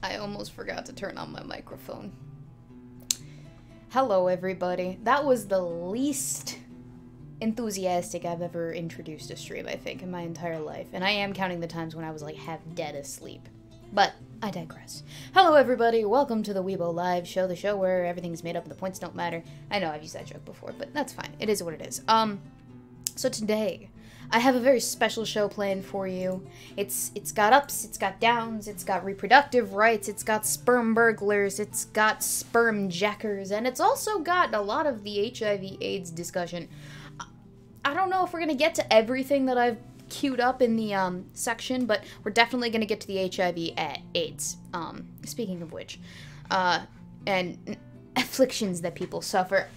I almost forgot to turn on my microphone. Hello, everybody. That was the least enthusiastic I've ever introduced a stream, I think, in my entire life. And I am counting the times when I was, like, half dead asleep. But I digress. Hello, everybody. Welcome to the Weebo Live Show, the show where everything's made up and the points don't matter. I know I've used that joke before, but that's fine. It is what it is. So today, I have a very special show planned for you. It's got ups, it's got downs, it's got reproductive rights, it's got sperm burglars, it's got sperm jackers, and it's also got a lot of the HIV/AIDS discussion. I don't know if we're gonna get to everything that I've queued up in the section, but we're definitely gonna get to the HIV/AIDS. Speaking of which, and afflictions that people suffer.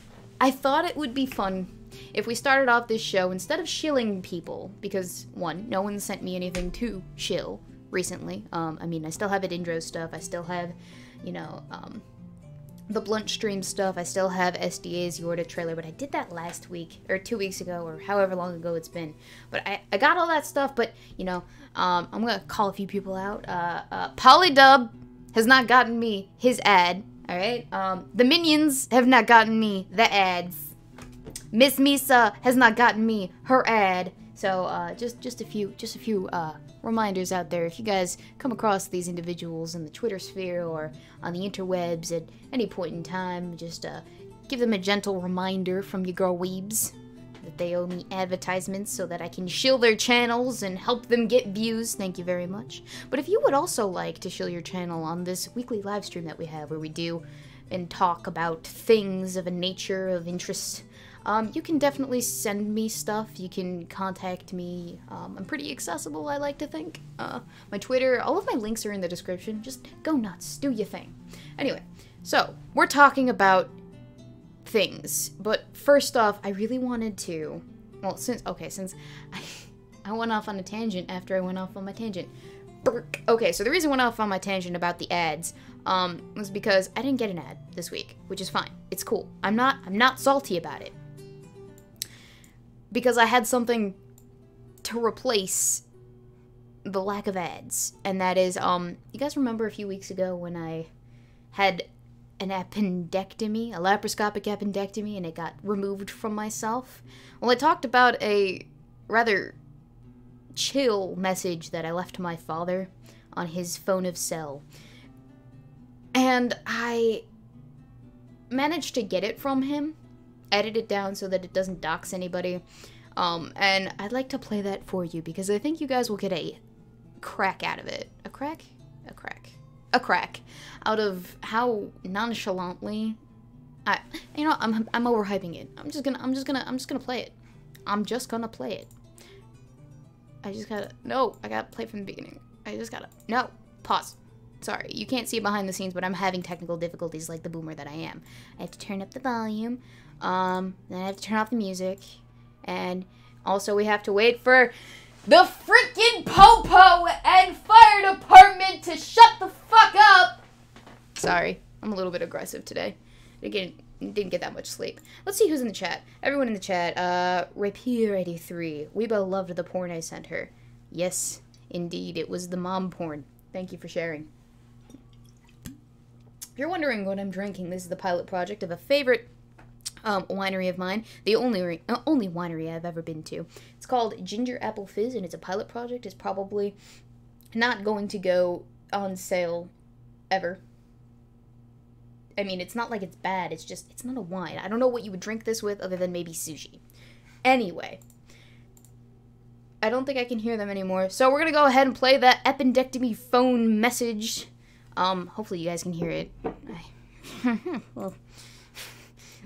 I thought it would be fun if we started off this show, instead of shilling people, because, one, no one sent me anything to shill recently. I mean, I still have it intro stuff, I still have, you know, the blunt stream stuff, I still have SDA's Yorta trailer, but I did that last week, or 2 weeks ago, or however long ago it's been. But I got all that stuff, but, you know, I'm gonna call a few people out. Polydub has not gotten me his ad, alright? The Minions have not gotten me the ads. Miss Misa has not gotten me her ad, so just a few reminders out there. If you guys come across these individuals in the Twitter sphere or on the interwebs at any point in time, just give them a gentle reminder from your girl Weebs that they owe me advertisements so that I can shill their channels and help them get views. Thank you very much. But if you would also like to shill your channel on this weekly live stream that we have, where we do and talk about things of a nature of interest, you can definitely send me stuff. You can contact me. I'm pretty accessible, I like to think. My Twitter, all of my links are in the description. Just go nuts. Do your thing. Anyway, so we're talking about things. But first off, I really wanted to... Well, since I went off on a tangent after I went off on my tangent. Okay, so the reason I went off on my tangent about the ads was because I didn't get an ad this week, which is fine. It's cool. I'm not salty about it. Because I had something to replace the lack of ads. And that is, you guys remember a few weeks ago when I had an appendectomy, a laparoscopic appendectomy, and it got removed from myself? Well, I talked about a rather chill message that I left to my father on his phone of cell. And I managed to get it from him, edit it down so that it doesn't dox anybody, and I'd like to play that for you because I think you guys will get a crack out of it. A crack out of how nonchalantly I'm overhyping it. I'm just gonna play it. I gotta play from the beginning. Pause. Sorry, you can't see it behind the scenes, but I'm having technical difficulties like the boomer that I am. I have to turn up the volume, then I have to turn off the music, and also we have to wait for the freaking Popo and fire department to shut the fuck up! Sorry, I'm a little bit aggressive today. Again, didn't get that much sleep. Let's see who's in the chat. Everyone in the chat, Rapier83. Weebo loved the porn I sent her. Yes, indeed, it was the mom porn. Thank you for sharing. If you're wondering what I'm drinking, this is the pilot project of a favorite winery of mine, the only winery I've ever been to. It's called Ginger Apple Fizz, and it's a pilot project. It's probably not going to go on sale ever. I mean, it's not like it's bad, it's just, it's not a wine. I don't know what you would drink this with other than maybe sushi. Anyway, I don't think I can hear them anymore, so we're gonna go ahead and play that appendectomy phone message. Hopefully you guys can hear it. Well,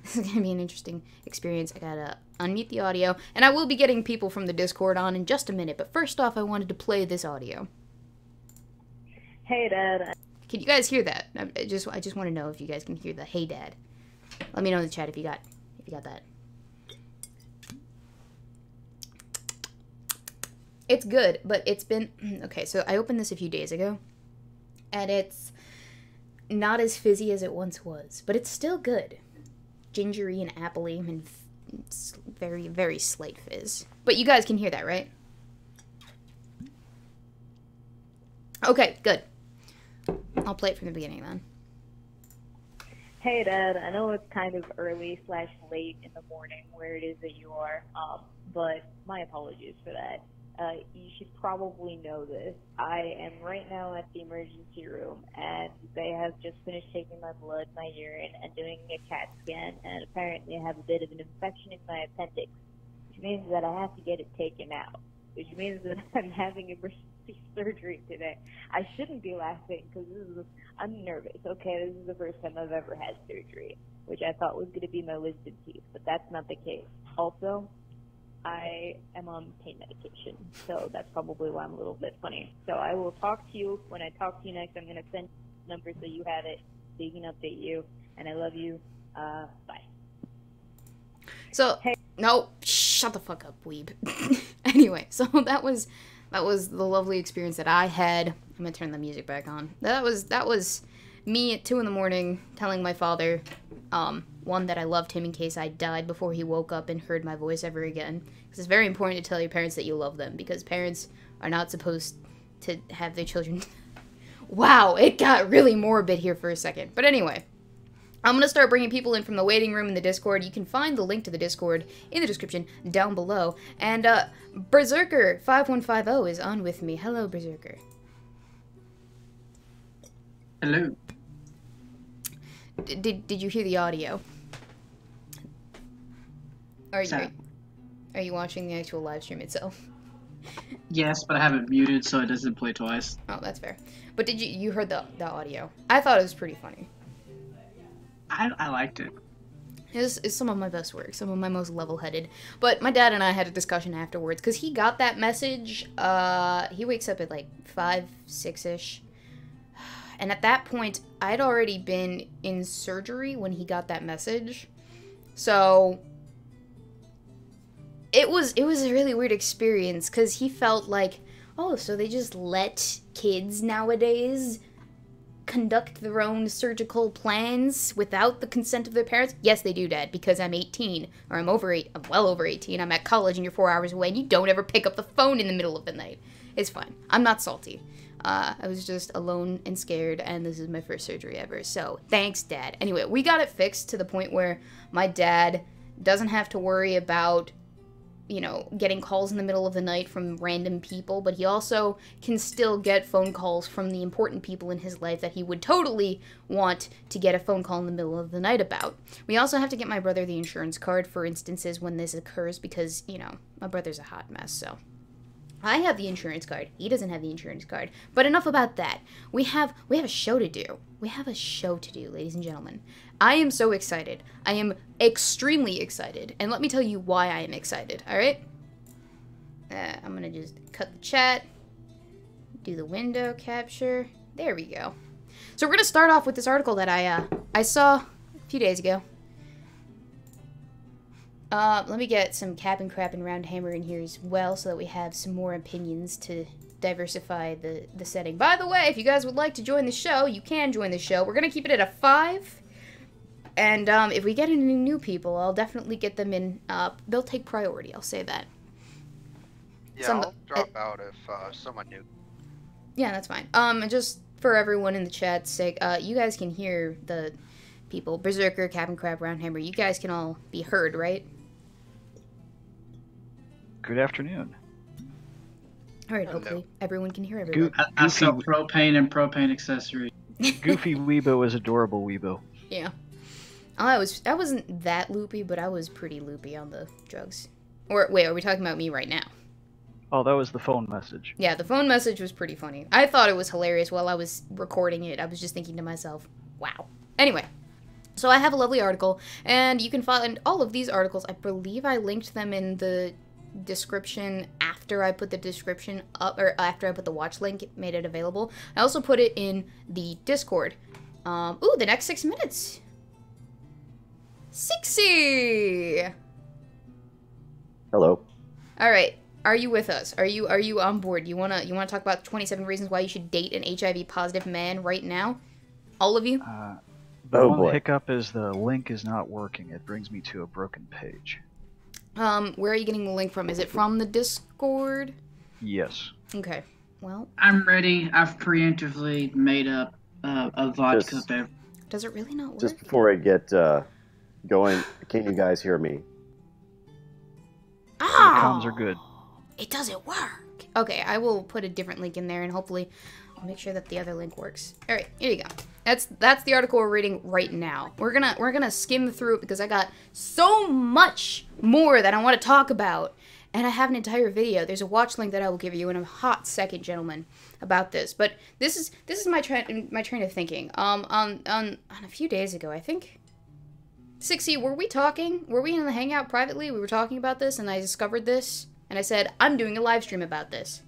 this is gonna be an interesting experience. I gotta unmute the audio, and I will be getting people from the Discord on in just a minute, but first off, I wanted to play this audio. Hey, Dad. Can you guys hear that? I just want to know if you guys can hear the "Hey, Dad." Let me know in the chat if you got that. It's good, but it's been okay. So I opened this a few days ago, and it's not as fizzy as it once was, but it's still good. Gingery and appley, and it's very, very slight fizz. But you guys can hear that, right? Okay, good. I'll play it from the beginning then. Hey, Dad. I know it's kind of early / late in the morning where it is that you are, but my apologies for that. You should probably know this. I am right now at the emergency room, and they have just finished taking my blood, my urine, and doing a CAT scan, and apparently I have a bit of an infection in my appendix, which means that I have to get it taken out, which means that I'm having emergency surgery today. I shouldn't be laughing because I'm nervous. Okay, this is the first time I've ever had surgery, which I thought was going to be my wisdom teeth, but that's not the case. Also, I am on pain medication, so that's probably why I'm a little bit funny. So I will talk to you when I talk to you next. I'm going to send numbers so you have it, so you can update you, and I love you. Bye. So, hey. No, shut the fuck up, weeb. Anyway, so that was the lovely experience that I had. I'm gonna turn the music back on. That was me at 2 in the morning telling my father, one, that I loved him in case I died before he woke up and heard my voice ever again. Because it's very important to tell your parents that you love them, because parents are not supposed to have their children. Wow, it got really morbid here for a second. But anyway, I'm going to start bringing people in from the waiting room in the Discord. You can find the link to the Discord in the description down below. And Berserker5150 is on with me. Hello, Berserker. Hello. Did you hear the audio? Are you watching the actual live stream itself? Yes, but I have it muted so it doesn't play twice. Oh, that's fair. But did you heard the audio? I thought it was pretty funny. I liked it. It's some of my best work, some of my most level-headed. But my dad and I had a discussion afterwards, because he got that message, he wakes up at like 5, 6-ish. And at that point, I'd already been in surgery when he got that message. So it was a really weird experience, because he felt like, oh, so they just let kids nowadays conduct their own surgical plans without the consent of their parents? Yes, they do, Dad, because I'm 18, or I'm well over 18, I'm at college and you're 4 hours away, and you don't ever pick up the phone in the middle of the night. It's fine. I'm not salty. I was just alone and scared, and this is my first surgery ever, so thanks, Dad. Anyway, we got it fixed to the point where my dad doesn't have to worry about, you know, getting calls in the middle of the night from random people, but he also can still get phone calls from the important people in his life that he would totally want to get a phone call in the middle of the night about. We also have to get my brother the insurance card for instances when this occurs because, you know, my brother's a hot mess, so. I have the insurance card. He doesn't have the insurance card. But enough about that. We have a show to do. We have a show to do, ladies and gentlemen. I am so excited. I am extremely excited. And let me tell you why I am excited, alright? I'm going to just cut the chat. Do the window capture. There we go. So we're going to start off with this article that I saw a few days ago. Let me get some Cap and Crap and Round Hammer in here as well so that we have some more opinions to diversify the setting. By the way, if you guys would like to join the show, you can join the show. We're going to keep it at a 5. And if we get any new people, I'll definitely get them in. They'll take priority, I'll say that. Yeah, I'll drop out if someone new. Yeah, that's fine. And just for everyone in the chat's sake, you guys can hear the people. Berserker, Cap and Crab, Round Hammer, you guys can all be heard, right? Good afternoon. Alright, hopefully everyone can hear everyone. I sell propane and propane accessories. Goofy Weebo is adorable Weebo. Yeah. I wasn't that loopy, but I was pretty loopy on the drugs. Or, wait, are we talking about me right now? Oh, that was the phone message. Yeah, the phone message was pretty funny. I thought it was hilarious while I was recording it. I was just thinking to myself, wow. Anyway, so I have a lovely article, and you can find all of these articles. I believe I linked them in the description after I put the description up, or after I put the watch link, made it available. I also put it in the Discord. Ooh, the next 6 minutes. 60! Hello. Alright, are you with us? Are you on board? You wanna talk about 27 reasons why you should date an HIV positive man right now? All of you? The one hiccup is the link is not working. It brings me to a broken page. Where are you getting the link from? Is it from the Discord? Yes. Okay. Well, I'm ready. I've preemptively made up A vodka beverage. Does it really not work? Just before I get going, can you guys hear me? Oh, The comms are good. It doesn't work. Okay, I will put a different link in there, and hopefully I'll make sure that the other link works. All right, here you go. That's the article we're reading right now. We're gonna skim through it because I got so much more that I want to talk about, and I have an entire video. There's a watch link that I will give you in a hot second, gentlemen, about this. But this is my train of thinking. On a few days ago, I think. 6E, were we talking? Were we in the hangout privately? We were talking about this, and I discovered this, and I said, I'm doing a live stream about this.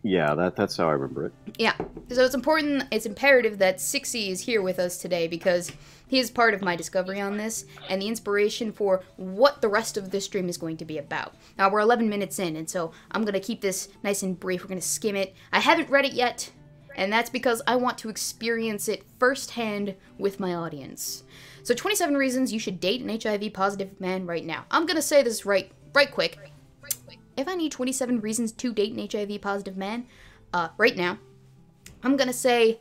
Yeah, that's how I remember it. Yeah, so it's important, it's imperative that 6E is here with us today because he is part of my discovery on this and the inspiration for what the rest of this stream is going to be about. Now, we're 11 minutes in, and so I'm going to keep this nice and brief. We're going to skim it. I haven't read it yet, and that's because I want to experience it firsthand with my audience. So 27 reasons you should date an HIV-positive man right now. I'm going to say this right quick. If I need 27 reasons to date an HIV-positive man right now, I'm going to say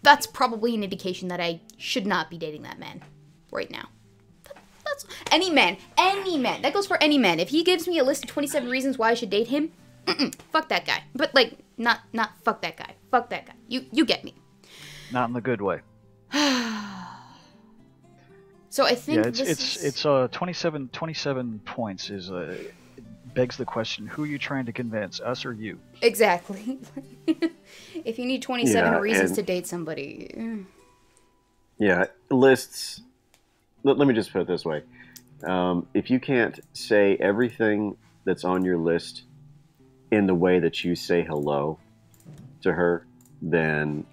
that's probably an indication that I should not be dating that man right now. That's any man. That goes for any man. If he gives me a list of 27 reasons why I should date him, fuck that guy. But, like, not fuck that guy. Fuck that guy. You get me. Not in the good way. So I think it's 27 points is begs the question, who are you trying to convince, us or you? Exactly. If you need 27 reasons to date somebody. Yeah, lists. Let me just put it this way. If you can't say everything that's on your list in the way that you say hello to her, then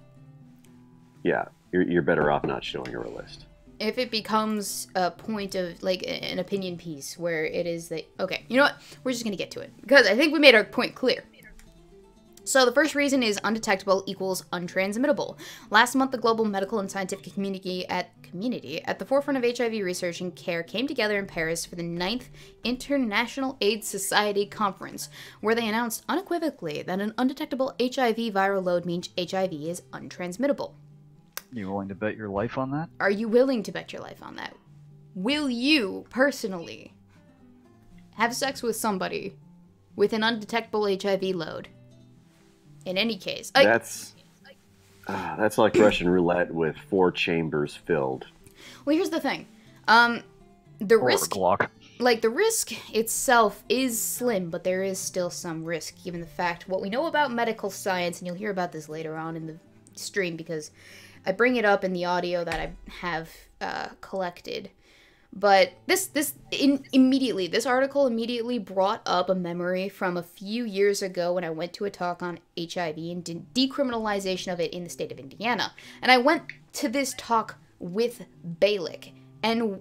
yeah, you're better off not showing her a list. If it becomes a point of, like, an opinion piece where it is that, okay, you know what? We're just going to get to it. Because I think we made our point clear. So the first reason is undetectable equals untransmittable. Last month, the global medical and scientific community at the forefront of HIV research and care came together in Paris for the 9th International AIDS Society Conference, where they announced unequivocally that an undetectable HIV viral load means HIV is untransmittable. You willing to bet your life on that? Are you willing to bet your life on that? Will you, personally, have sex with somebody with an undetectable HIV load? In any case. That's like Russian roulette with 4 chambers filled. Well, here's the thing. The risk... Glock. Like, the risk itself is slim, but there is still some risk, given the fact what we know about medical science, and you'll hear about this later on in the stream, because I bring it up in the audio that I have collected. But this article immediately brought up a memory from a few years ago when I went to a talk on HIV and decriminalization of it in the state of Indiana. And I went to this talk with Balik, and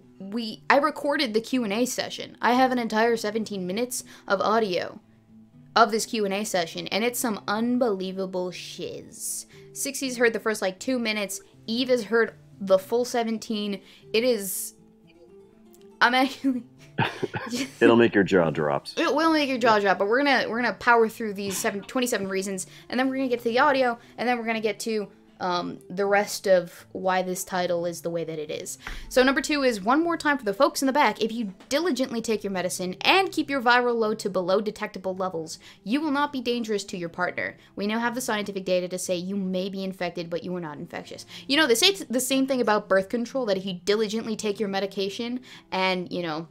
I recorded the Q&A session. I have an entire 17 minutes of audio of this Q&A session, and it's some unbelievable shiz. 60's heard the first, 2 minutes. Eve has heard the full 17. It is... I'm actually... It'll make your jaw drop. It will make your jaw drop, but we're gonna power through these 27 reasons, and then we're gonna get to the audio, and then we're gonna get to the rest of why this title is the way that it is. So number 2 is, one more time for the folks in the back, if you diligently take your medicine and keep your viral load to below detectable levels, you will not be dangerous to your partner. We now have the scientific data to say you may be infected, but you are not infectious. You know, they say the same thing about birth control, that if you diligently take your medication and, you know,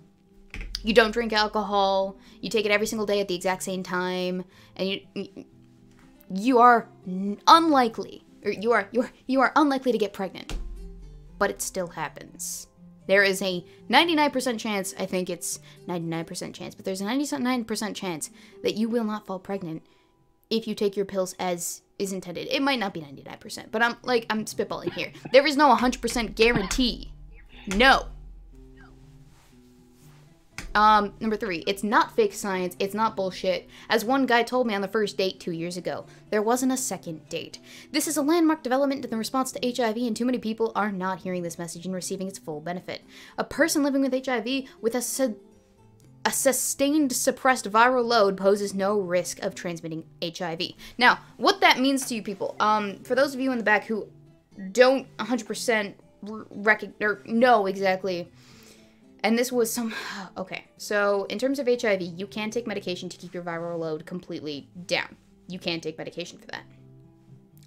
you don't drink alcohol, you take it every single day at the exact same time, and you are unlikely... You are unlikely to get pregnant, but it still happens. There is a 99% chance, I think it's 99% chance, but there's a 99% chance that you will not fall pregnant if you take your pills as is intended. It might not be 99%, but I'm spitballing here. There is no 100% guarantee. No. Number 3, it's not fake science, it's not bullshit. As one guy told me on the first date 2 years ago, there wasn't a second date. This is a landmark development in the response to HIV, and too many people are not hearing this message and receiving its full benefit. A person living with HIV with a sustained suppressed viral load poses no risk of transmitting HIV. Now, what that means to you people, for those of you in the back who don't 100% know exactly. And this was some... Okay, so in terms of HIV, you can take medication to keep your viral load completely down. You can take medication for that.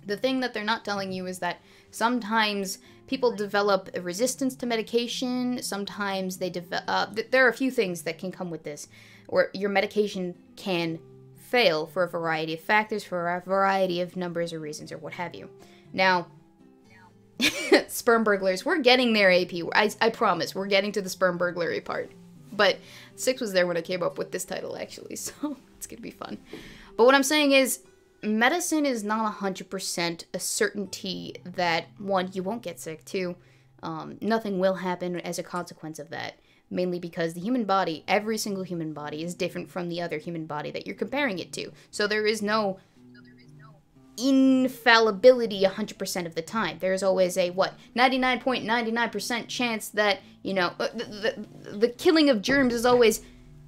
The thing that they're not telling you is that sometimes people develop a resistance to medication. Sometimes they develop... there are a few things that can come with this, or your medication can fail for a variety of factors, for a variety of numbers or reasons, or what have you. Now... Spermburglers, we're getting there, AP. I promise, we're getting to the sperm burglary part. But 6 was there when I came up with this title, actually, so it's gonna be fun. But what I'm saying is, medicine is not 100% a certainty that, 1, you won't get sick, 2, nothing will happen as a consequence of that. Mainly because the human body, every single human body, is different from the other human body that you're comparing it to. So there is no infallibility 100% of the time. There's always a, 99.99% chance that, the killing of germs is always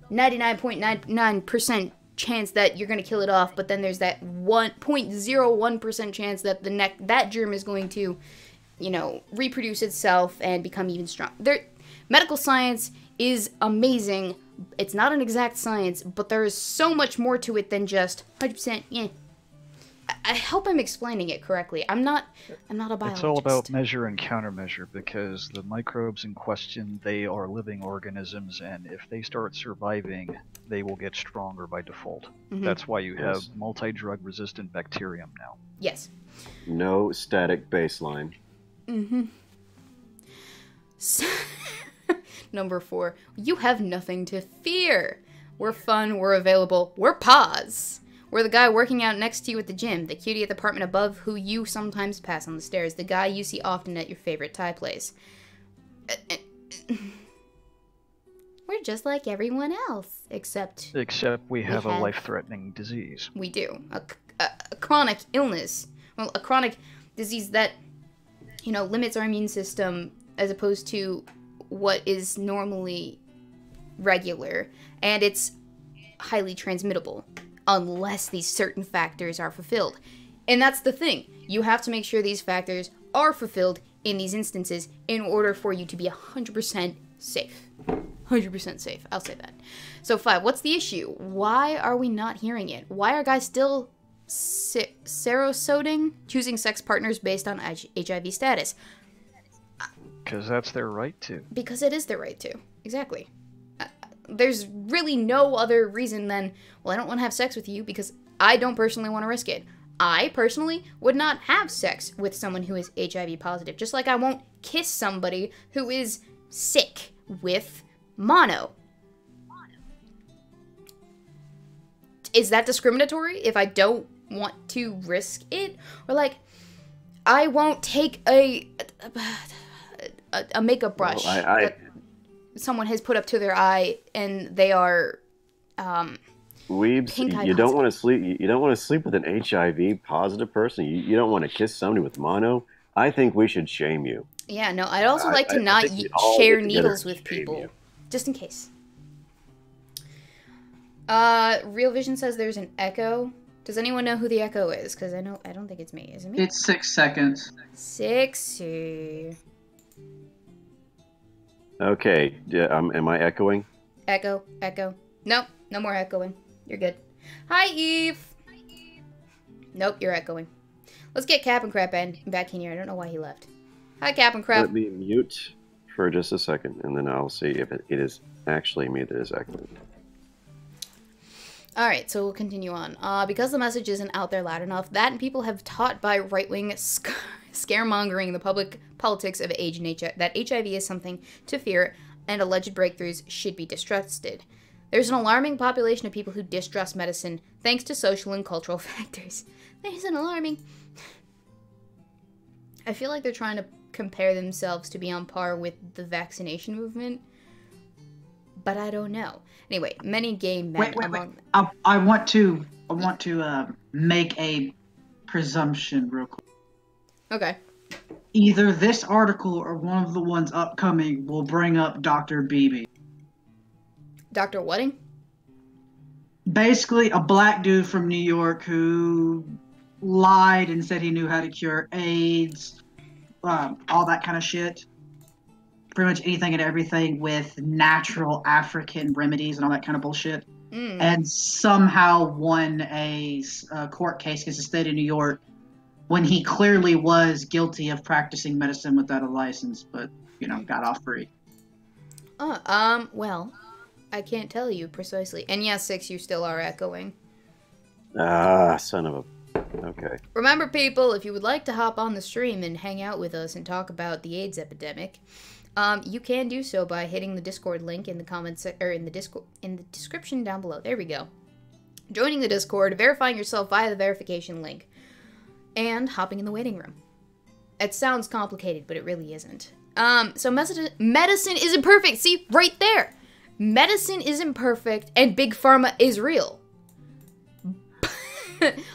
99.99% chance that you're going to kill it off, but then there's that 1.01% chance that that germ is going to, reproduce itself and become even stronger. Medical science is amazing. It's not an exact science, but there is so much more to it than just 100%, yeah. I hope I'm explaining it correctly. I'm not a biologist. It's all about measure and countermeasure, because the microbes in question, they are living organisms, and if they start surviving, they will get stronger by default. Mm-hmm. That's why you have multi-drug resistant bacterium now. Yes. No static baseline. Mm-hmm. Number 4, you have nothing to fear. We're fun, we're available, we're pause. We're the guy working out next to you at the gym, the cutie at the apartment above who you sometimes pass on the stairs, the guy you see often at your favorite Thai place. We're just like everyone else, except we have a life-threatening disease. We do. A chronic illness. Well, a chronic disease that, limits our immune system as opposed to what is normally regular. And it's highly transmittable. Unless these certain factors are fulfilled. And that's the thing. You have to make sure these factors are fulfilled in these instances in order for you to be 100% safe. 100% safe. I'll say that. So 5, what's the issue? Why are we not hearing it? Why are guys still serosoding, choosing sex partners based on HIV status? Because that's their right to. Because it is their right to. Exactly. There's really no other reason than, well, I don't want to have sex with you because I don't personally want to risk it. I personally would not have sex with someone who is HIV positive, just like I won't kiss somebody who is sick with mono. Is that discriminatory if I don't want to risk it? Or I won't take a makeup brush. Well, someone has put up to their eye and they are Weebs, you don't want to sleep. You don't want to sleep with an HIV positive person. You don't want to kiss somebody with mono. I think we should shame you. Yeah, no. I'd also like to not share needles with people, just in case. Real Vision says there's an echo. Does anyone know who the echo is? Because I don't think it's me. Is it me? It's 6 seconds. 60. Okay, am I echoing? Echo. Nope, no more echoing. You're good. Hi, Eve. Nope, you're echoing. Let's get Cap and Crap back in here. I don't know why he left. Hi, Cap and Crap. Let me mute for just a second, and then I'll see if it is actually me that is echoing. Alright, so we'll continue on. Because the message isn't out there loud enough, that and people have taught by right-wing scaremongering the public politics of age and that HIV is something to fear and alleged breakthroughs should be distrusted. There's an alarming population of people who distrust medicine thanks to social and cultural factors. There's an alarming... I feel like they're trying to compare themselves to be on par with the vaccination movement, but I don't know. Anyway, many gay men among... I want to make a presumption real quick. Okay. Either this article or one of the ones upcoming will bring up Dr. Beebe. Dr. Whatting? Basically, a black dude from New York who lied and said he knew how to cure AIDS, all that kind of shit. Pretty much anything and everything with natural African remedies and all that kind of bullshit. And somehow won a court case against the state of New York when he clearly was guilty of practicing medicine without a license, but, you know, got off free. Well, I can't tell you precisely. And yes, 6, you still are echoing. Ah, son of a... Okay. Remember, people, if you would like to hop on the stream and hang out with us and talk about the AIDS epidemic, you can do so by hitting the Discord link in the comments or in the description down below. There we go. Joining the Discord, verifying yourself via the verification link, and hopping in the waiting room. It sounds complicated, but it really isn't. So medicine isn't perfect. See, right there. Medicine isn't perfect, and Big Pharma is real.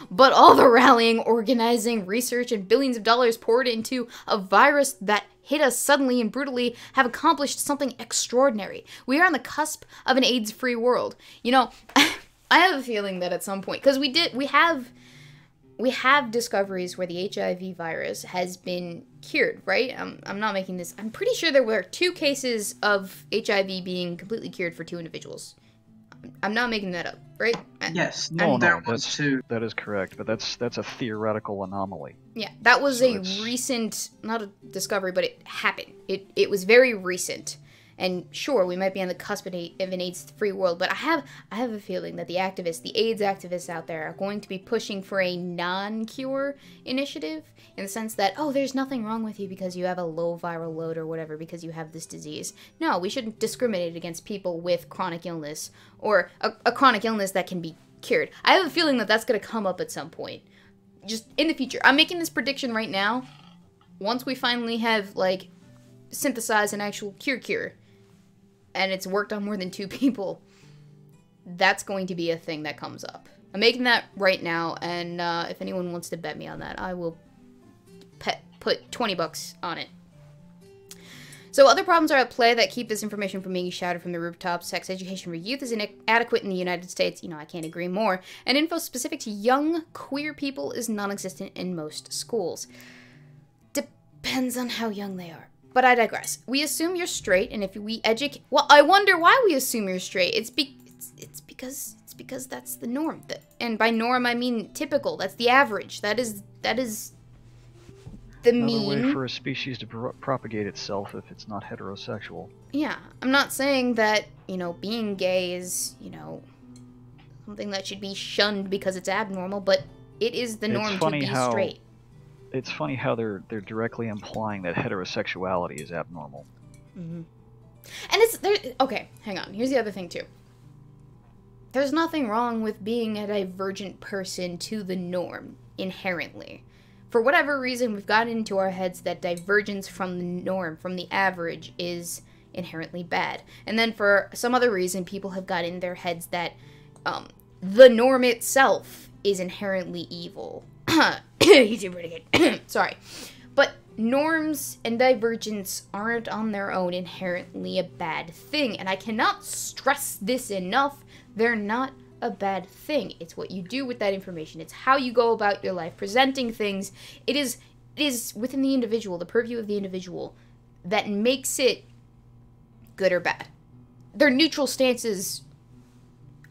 But all the rallying, organizing, research, and billions of dollars poured into a virus that hit us suddenly and brutally have accomplished something extraordinary. We are on the cusp of an AIDS-free world. You know, I have a feeling that at some point, because we have discoveries where the HIV virus has been cured, right? I'm not making this. I'm pretty sure there were 2 cases of HIV being completely cured for 2 individuals. I'm not making that up, right? Yes. That is correct, but that's a theoretical anomaly. Yeah, that was recent, not a discovery, but it happened. It was very recent. And sure, we might be on the cusp of an AIDS-free world, but I have a feeling that the AIDS activists out there are going to be pushing for a non-cure initiative in the sense that, oh, there's nothing wrong with you because you have a low viral load or whatever because you have this disease. No, we shouldn't discriminate against people with chronic illness or a chronic illness that can be cured. I have a feeling that that's going to come up at some point, just in the future. I'm making this prediction right now. Once we finally have, like, synthesized an actual cure, and it's worked on more than 2 people, that's going to be a thing that comes up. I'm making that right now, and if anyone wants to bet me on that, I will put $20 on it. So other problems are at play that keep this information from being shouted from the rooftops. Sex education for youth is inadequate in the United States. You know, I can't agree more. And info specific to young queer people is non-existent in most schools. Depends on how young they are. But I digress. We assume you're straight, and if we educate... Well, I wonder why we assume you're straight. It's because that's the norm. And by norm, I mean typical. That's the average. That is the mean. Another way for a species to propagate itself if it's not heterosexual. Yeah. I'm not saying that, you know, being gay is, you know, something that should be shunned because it's abnormal, but it is the norm to be straight. It's funny how they're directly implying that heterosexuality is abnormal. Mm-hmm. And okay, hang on. Here's the other thing too. There's nothing wrong with being a divergent person to the norm inherently. For whatever reason, we've gotten into our heads that divergence from the norm, from the average, is inherently bad. And then for some other reason, people have got in their heads that the norm itself is inherently evil. You did pretty good. Sorry. But norms and divergence aren't on their own inherently a bad thing. And I cannot stress this enough. They're not a bad thing. It's what you do with that information. It's how you go about your life, presenting things. It is within the individual, the purview of the individual, that makes it good or bad. They're neutral stances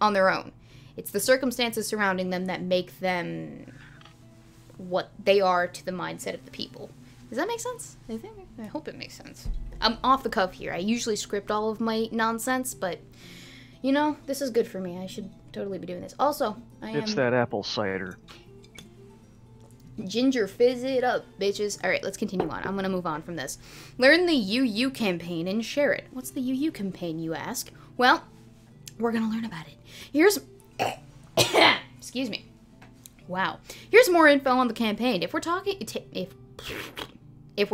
on their own. It's the circumstances surrounding them that make them what they are to the mindset of the people. Does that make sense? I hope it makes sense. I'm off the cuff here. I usually script all of my nonsense, but, you know, this is good for me. I should totally be doing this. Also, It's that apple cider. Ginger fizz it up, bitches. Alright, let's continue on. I'm gonna move on from this. Learn the UU campaign and share it. What's the UU campaign, you ask? Well, we're gonna learn about it. Here's... Excuse me. Wow. Here's more info on the campaign. If we're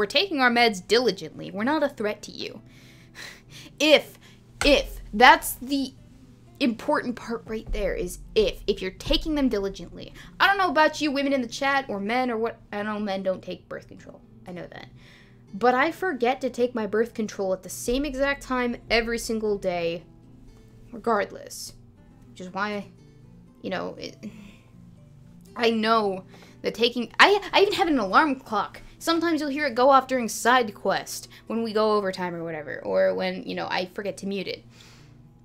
taking our meds diligently, we're not a threat to you. If that's the important part right there, is if you're taking them diligently. I don't know about you women in the chat or men or what. I know men don't take birth control. I know that. But I forget to take my birth control at the same exact time every single day, regardless. Which is why, you know, I know that taking... I even have an alarm clock Sometimes you'll hear it go off during side quest when we go overtime or whatever, or when, you know, I forget to mute it.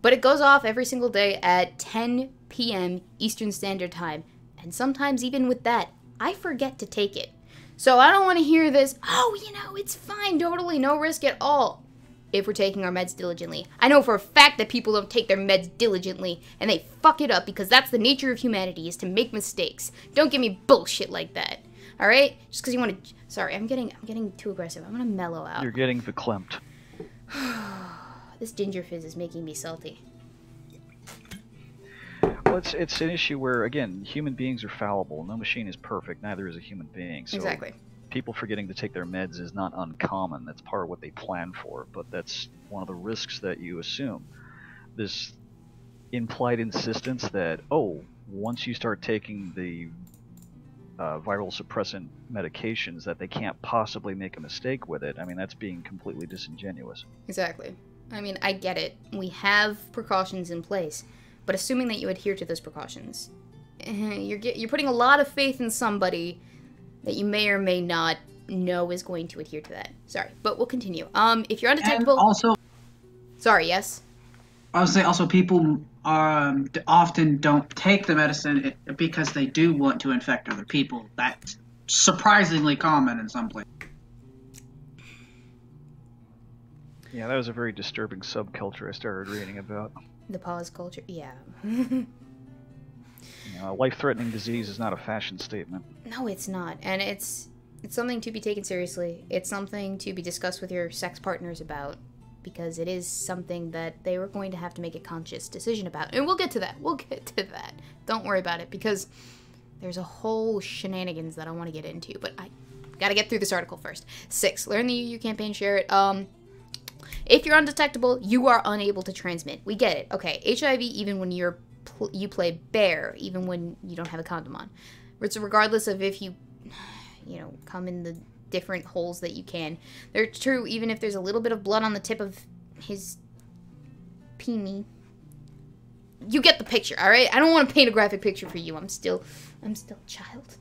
But it goes off every single day at 10 p.m. Eastern Standard Time. And sometimes even with that, I forget to take it. So I don't want to hear this, oh, you know, it's fine, totally, no risk at all, if we're taking our meds diligently. I know for a fact that people don't take their meds diligently, and they fuck it up because that's the nature of humanity, is to make mistakes. Don't give me bullshit like that, alright? Just because you want to... Sorry, I'm getting too aggressive. I'm going to mellow out. You're getting verklempt. This ginger fizz is making me salty. Well, it's an issue where, again, human beings are fallible. No machine is perfect, neither is a human being. So exactly. People forgetting to take their meds is not uncommon. That's part of what they plan for, but that's one of the risks that you assume. This implied insistence that, oh, once you start taking the viral suppressant medications, that they can't possibly make a mistake with it. I mean, that's being completely disingenuous. Exactly. I mean, I get it. We have precautions in place. But assuming that you adhere to those precautions, you're putting a lot of faith in somebody that you may or may not know is going to adhere to that. Sorry, but we'll continue. If you're undetectable... And also... Sorry, yes? I would say also people often don't take the medicine because they do want to infect other people. That's surprisingly common in some places. Yeah, that was a very disturbing subculture I started reading about. The pause culture, yeah. You know, a life-threatening disease is not a fashion statement. No, it's not, and it's something to be taken seriously. It's something to be discussed with your sex partners about, because it is something that they were going to have to make a conscious decision about. And we'll get to that. We'll get to that. Don't worry about it, because there's a whole shenanigans that I want to get into, but I gotta get through this article first. 6. Learn the UU campaign, share it. If you're undetectable, you are unable to transmit. We get it. Okay, HIV, even when you play bare, even when you don't have a condom on. It's regardless of if you know, come in the different holes that you can. They're true even if there's a little bit of blood on the tip of his peenie. You get the picture, alright? I don't want to paint a graphic picture for you. I'm still a child.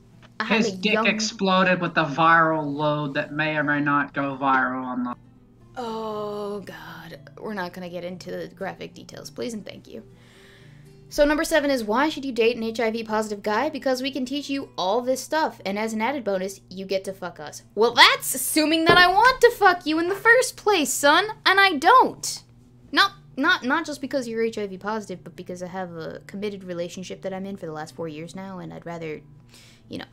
His dick exploded with a viral load that may or may not go viral online. Oh, God. We're not going to get into the graphic details. Please and thank you. So number 7 is, why should you date an HIV-positive guy? Because we can teach you all this stuff, and as an added bonus, you get to fuck us. Well, that's assuming that I want to fuck you in the first place, son, and I don't. Not just because you're HIV-positive, but because I have a committed relationship that I'm in for the last 4 years now, and I'd rather, you know,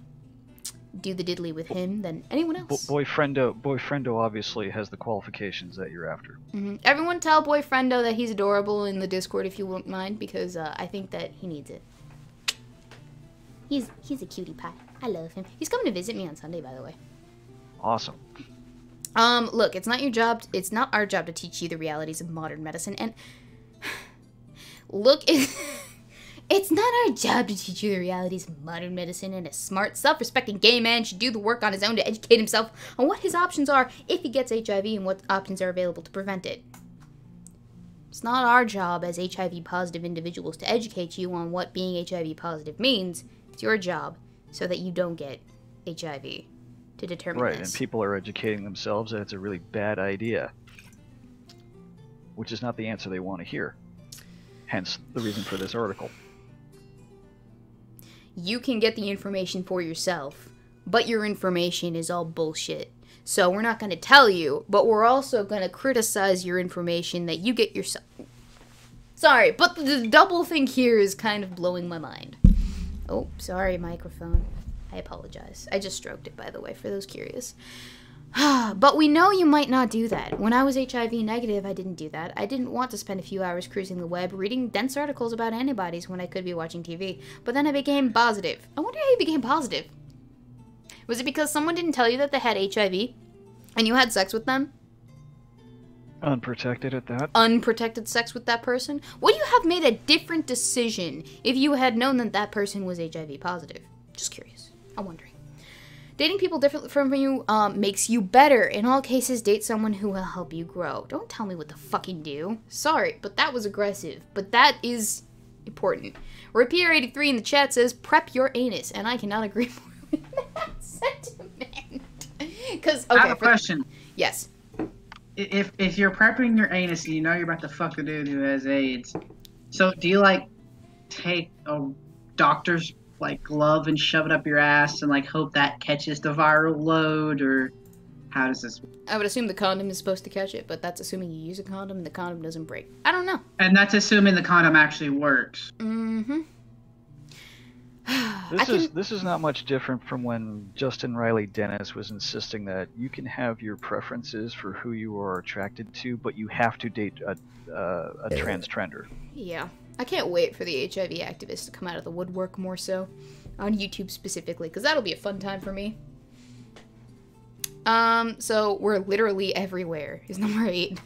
do the diddly with him than anyone else. Boyfriendo obviously has the qualifications that you're after. Everyone tell Boyfriendo that he's adorable in the Discord if you won't mind, because I think that he needs it. He's a cutie pie. I love him. He's coming to visit me on Sunday, by the way. Awesome. Look, it's not our job to teach you the realities of modern medicine, and look, it's not our job to teach you the realities of modern medicine, and a smart, self-respecting gay man should do the work on his own to educate himself on what his options are if he gets HIV and what options are available to prevent it. It's not our job as HIV-positive individuals to educate you on what being HIV-positive means. It's your job so that you don't get HIV to determine this. Right, this. And people are educating themselves that it's a really bad idea, which is not the answer they want to hear. Hence the reason for this article. You can get the information for yourself, but your information is all bullshit. So we're not going to tell you, but we're also going to criticize your information that you get yourself. Sorry, but the double thing here is kind of blowing my mind. Oh, sorry, microphone. I apologize. I just stroked it, by the way, for those curious. But we know you might not do that. When I was HIV negative, I didn't do that. I didn't want to spend a few hours cruising the web, reading dense articles about antibodies when I could be watching TV. But then I became positive. I wonder how you became positive. Was it because someone didn't tell you that they had HIV, and you had sex with them? Unprotected at that. Unprotected sex with that person? Would you have made a different decision if you had known that that person was HIV positive? Just curious. I'm wondering. Dating people different from you makes you better. In all cases, date someone who will help you grow. Don't tell me what to fucking do. Sorry, but that was aggressive. But that is important. Repeater83 in the chat says, prep your anus. And I cannot agree more with that sentiment. Because I have a question. Yes. If you're prepping your anus and you know you're about to fuck a dude who has AIDS, so do you like take a doctor's like glove and shove it up your ass and like hope that catches the viral load, or how does this work? I would assume the condom is supposed to catch it, but that's assuming you use a condom and the condom doesn't break. I don't know. And that's assuming the condom actually works. Mm-hmm. This is not much different from when Justin Riley Dennis was insisting that you can have your preferences for who you are attracted to, but you have to date a transgender. Yeah. I can't wait for the HIV activists to come out of the woodwork more so. On YouTube specifically, because that'll be a fun time for me. So we're literally everywhere is number 8.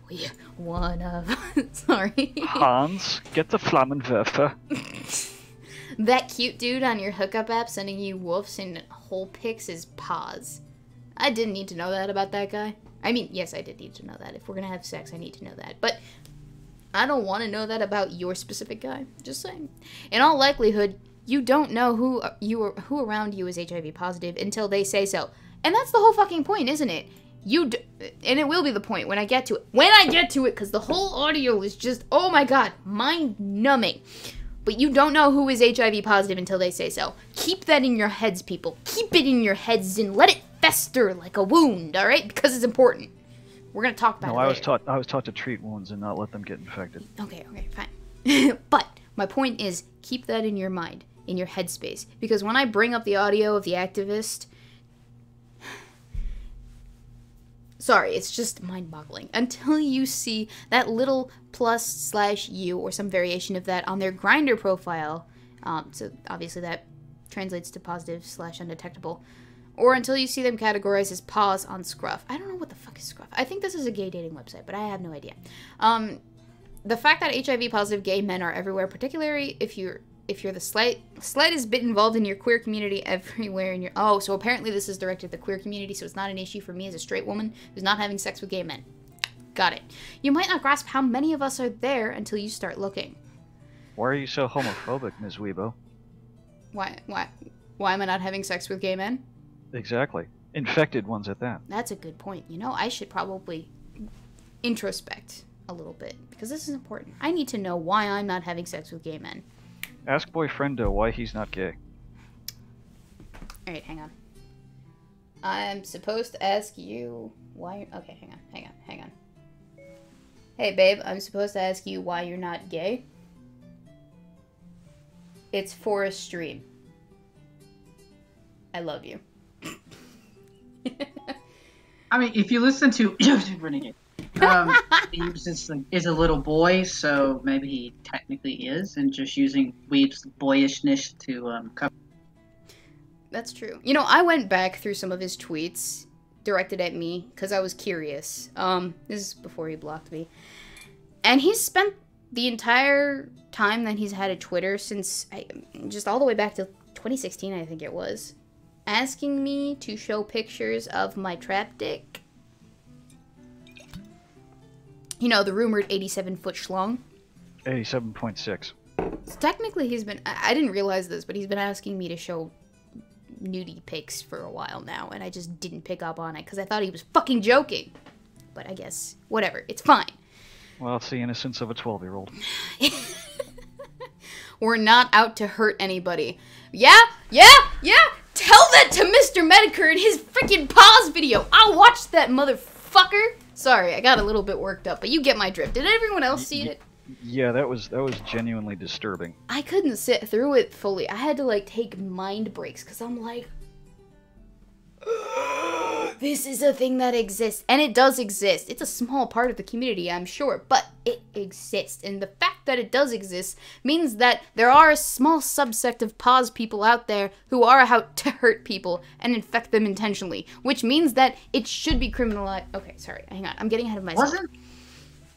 We one of sorry. Hans, get the Flammenwerfer. That cute dude on your hookup app sending you wolves and whole pics is pause. I didn't need to know that about that guy. I mean, yes, I did need to know that. If we're gonna have sex, I need to know that. But I don't want to know that about your specific guy. Just saying. In all likelihood, you don't know who around you is HIV positive until they say so. And that's the whole fucking point, isn't it? And it will be the point when I get to it. When I get to it, because the whole audio is just, oh my god, mind-numbing. But you don't know who is HIV positive until they say so. Keep that in your heads, people. Keep it in your heads and let it fester like a wound, alright? Because it's important. We're gonna talk about it later. I was taught to treat wounds and not let them get infected. Okay, fine. But my point is, keep that in your mind, in your headspace. Because when I bring up the audio of the activist... Sorry, it's just mind-boggling. Until you see that little +/U or some variation of that on their Grindr profile, so obviously that translates to positive/undetectable, or until you see them categorized as pause on Scruff. I don't know what the fuck is Scruff. I think this is a gay dating website, but I have no idea. The fact that HIV positive gay men are everywhere, particularly if you're the slightest bit involved in your queer community everywhere in your... Oh, so apparently this is directed at the queer community, so it's not an issue for me as a straight woman who's not having sex with gay men. Got it. You might not grasp how many of us are there until you start looking. Why are you so homophobic, Ms. Weebo? Why am I not having sex with gay men? Exactly. Infected ones at that. That's a good point. You know, I should probably introspect a little bit, because this is important. I need to know why I'm not having sex with gay men. Ask Boyfriendo why he's not gay. Alright, hang on. I'm supposed to ask you why... Okay, hang on. Hey, babe, I'm supposed to ask you why you're not gay? It's for a stream. I love you. I mean, if you listen to Renegade, he is a little boy, so maybe he technically is, and just using Weeb's boyishness to cover. That's true. You know, I went back through some of his tweets directed at me because I was curious. This is before he blocked me, and he's spent the entire time that he's had a Twitter since just all the way back to 2016, I think it was, asking me to show pictures of my trap dick. You know, the rumored 87-foot schlong. 87.6. So technically he's been... I didn't realize this, but he's been asking me to show nudie pics for a while now, and I just didn't pick up on it, because I thought he was fucking joking. But I guess, whatever, it's fine. Well, it's the innocence of a 12-year-old. We're not out to hurt anybody. Yeah! Tell that to Mr. Medicare in his freaking pause video! I'll watch that motherfucker! Sorry, I got a little bit worked up, but you get my drift. Did everyone else see it? Yeah, that was genuinely disturbing. I couldn't sit through it fully. I had to, like, take mind breaks, because I'm like... This is a thing that exists. And it does exist. It's a small part of the community, I'm sure, but it exists. And the fact that it does exist means that there are a small subsect of pause people out there who are out to hurt people and infect them intentionally, which means that it should be criminalized. Okay, sorry, hang on. I'm getting ahead of myself.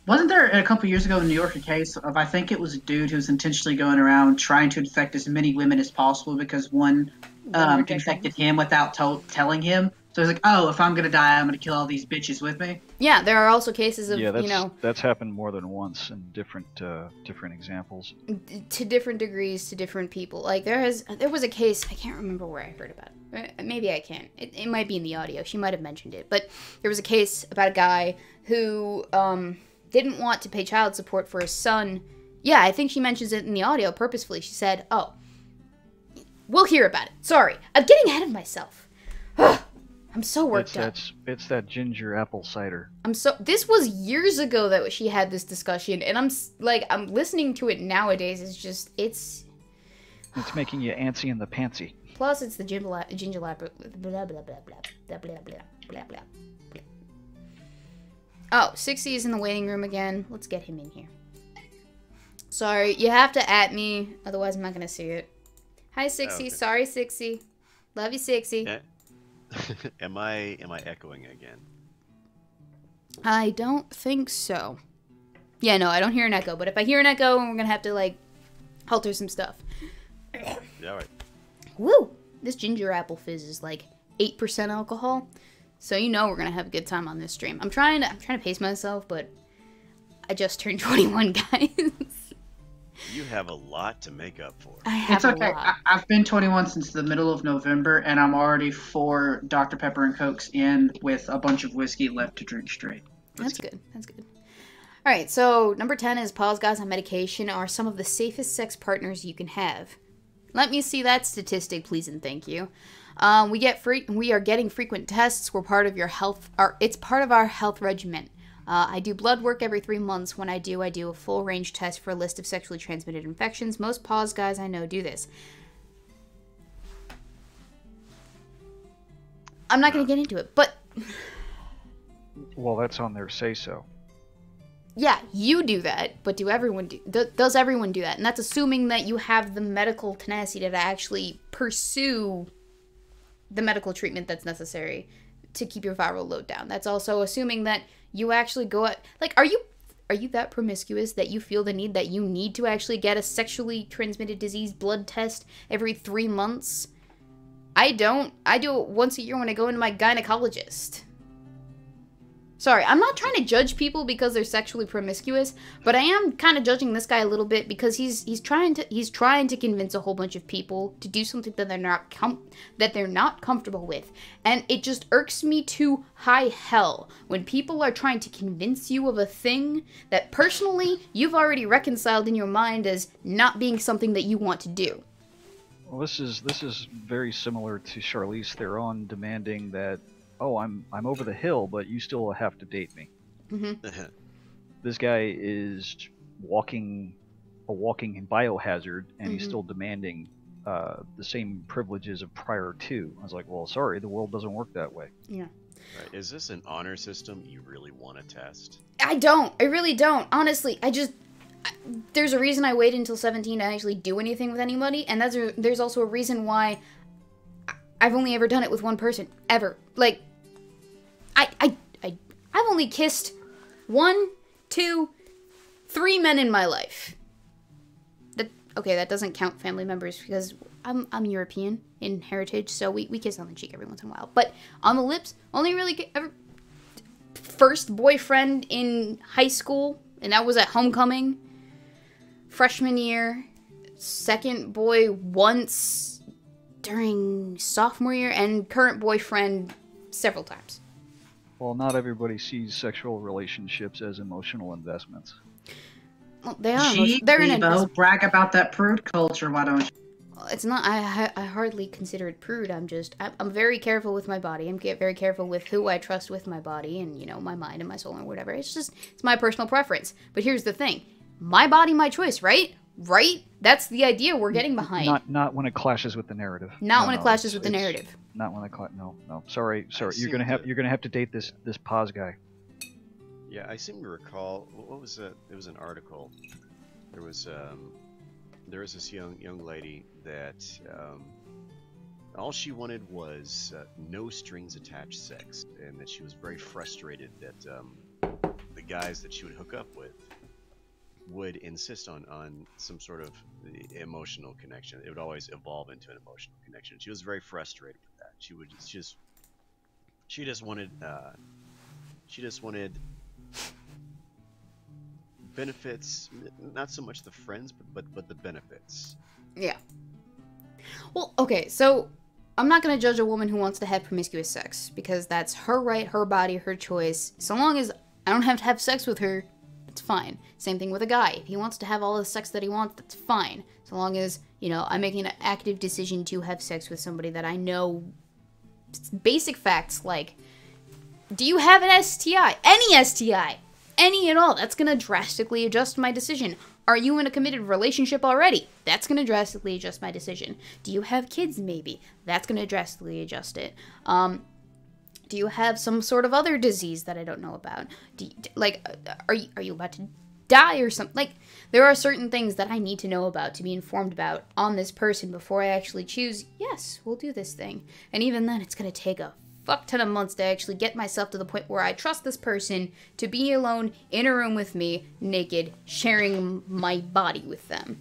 Wasn't there a couple years ago in New York a case of, I think it was a dude who was intentionally going around trying to infect as many women as possible because one infected him without telling him, So he's like, oh, if I'm gonna die, I'm gonna kill all these bitches with me. Yeah, there are also cases of, Yeah, that's happened more than once in different examples. to different degrees to different people. Like there was a case, I can't remember where I heard about it. Maybe I can. It might be in the audio. She might have mentioned it. But there was a case about a guy who didn't want to pay child support for his son. Yeah, I think she mentions it in the audio purposefully. She said, "Oh, we'll hear about it. Sorry, I'm getting ahead of myself. I'm so worked up." It's that ginger apple cider. This was years ago that she had this discussion, and I'm listening to it nowadays. It's making you antsy in the pantsy. Plus, it's the ginger lap. Blah blah blah blah blah blah blah blah. Oh, 60 is in the waiting room again. Let's get him in here. Sorry, you have to at me, otherwise I'm not gonna see it. Hi, 60. Okay. Sorry, 60. Love you, 60. Am I echoing again? I don't think so. Yeah, no, I don't hear an echo. But if I hear an echo, we're gonna have to like alter some stuff. Yeah, all right. Woo! This ginger apple fizz is like 8% alcohol, so you know we're gonna have a good time on this stream. I'm trying to pace myself, but I just turned 21, guys. You have a lot to make up for. It's okay. I've been 21 since the middle of November, and I'm already 4 Dr. Pepper and Cokes in with a bunch of whiskey left to drink straight. That's good. That's good. All right, so number 10 is pause guys on medication are some of the safest sex partners you can have. Let me see that statistic, please and thank you. We are getting frequent tests. We're part of your health. It's part of our health regimen. I do blood work every 3 months. When I do a full range test for a list of sexually transmitted infections. Most pause guys I know do this. I'm not going to get into it, but... Well, that's on their say-so. Yeah, you do that, but does everyone do that? And that's assuming that you have the medical tenacity to actually pursue the medical treatment that's necessary to keep your viral load down. That's also assuming that you actually go out, like, are you that promiscuous that you feel the need that you need to actually get a sexually transmitted disease blood test every 3 months? I don't. I do it once a year when I go into my gynecologist. Sorry, I'm not trying to judge people because they're sexually promiscuous, but I am kind of judging this guy a little bit because he's trying to convince a whole bunch of people to do something that they're not comfortable with, and it just irks me to high hell when people are trying to convince you of a thing that personally you've already reconciled in your mind as not being something that you want to do. Well, this is very similar to Charlize Theron demanding that, oh, I'm over the hill, but you still have to date me. Mm-hmm. This guy is a walking biohazard, and he's Mm-hmm. still demanding the same privileges of prior to. I was like, well, sorry, the world doesn't work that way. Yeah. Right. Is this an honor system you really want to test? I don't. I really don't. Honestly, there's a reason I waited until 17 to actually do anything with anybody, and there's also a reason why I've only ever done it with one person. Ever. Like, I've only kissed 1, 2, 3 men in my life. That doesn't count family members because I'm European in heritage, so we kiss on the cheek every once in a while. But on the lips, only really ever. First boyfriend in high school, and that was at homecoming. Freshman year. Second boy once during sophomore year, and current boyfriend several times. Well, not everybody sees sexual relationships as emotional investments. Well, they are. They're an investment. Brag about that prude culture, why don't you? It's not. I hardly consider it prude. I'm very careful with my body. I'm very careful with who I trust with my body and my mind and my soul and whatever. It's my personal preference. But here's the thing: my body, my choice. Right? Right? That's the idea we're getting behind. Not when it clashes with the narrative. Not when it clashes with the narrative. Not when it no. Sorry. You're gonna have to date this pause guy. Yeah, I seem to recall. What was it? It was an article. There was this young lady that all she wanted was no strings attached sex, and that she was very frustrated that the guys that she would hook up with would insist on some sort of emotional connection. It would always evolve into an emotional connection. She was very frustrated with that. She would just She just wanted benefits, not so much the friends, but the benefits. Yeah. Well, okay, so I'm not going to judge a woman who wants to have promiscuous sex, because that's her right, her body, her choice. So long as I don't have to have sex with her, that's fine. Same thing with a guy. If he wants to have all the sex that he wants, that's fine. So long as, you know, I'm making an active decision to have sex with somebody that I know basic facts like, do you have an STI? Any STI. Any at all. That's going to drastically adjust my decision. Are you in a committed relationship already? That's going to drastically adjust my decision. Do you have kids? Maybe. That's going to drastically adjust it. Do you have some sort of other disease that I don't know about? Are you about to die or something? Like, there are certain things that I need to know about, to be informed about on this person before I actually choose, yes, we'll do this thing. And even then, it's going to take a fuck ton of months to actually get myself to the point where I trust this person to be alone in a room with me, naked, sharing my body with them.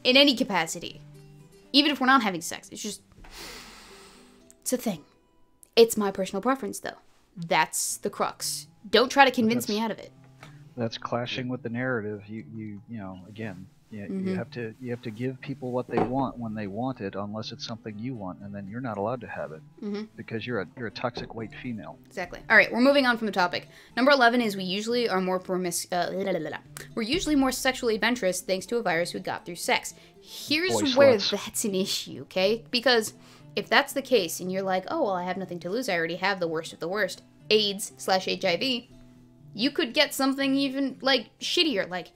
In any capacity. Even if we're not having sex. It's a thing. It's my personal preference, though. That's the crux. Don't try to convince me out of it. That's clashing with the narrative. You know, again, you have to give people what they want when they want it, unless it's something you want, and then you're not allowed to have it because you're a toxic white female. Exactly. All right, we're moving on from the topic. Number 11 is we usually are more we're usually more sexually adventurous thanks to a virus we got through sex. Here's where that's an issue, okay? Because if that's the case, and you're like, oh well, I have nothing to lose, I already have the worst of the worst, AIDS/HIV. You could get something even, like, shittier, like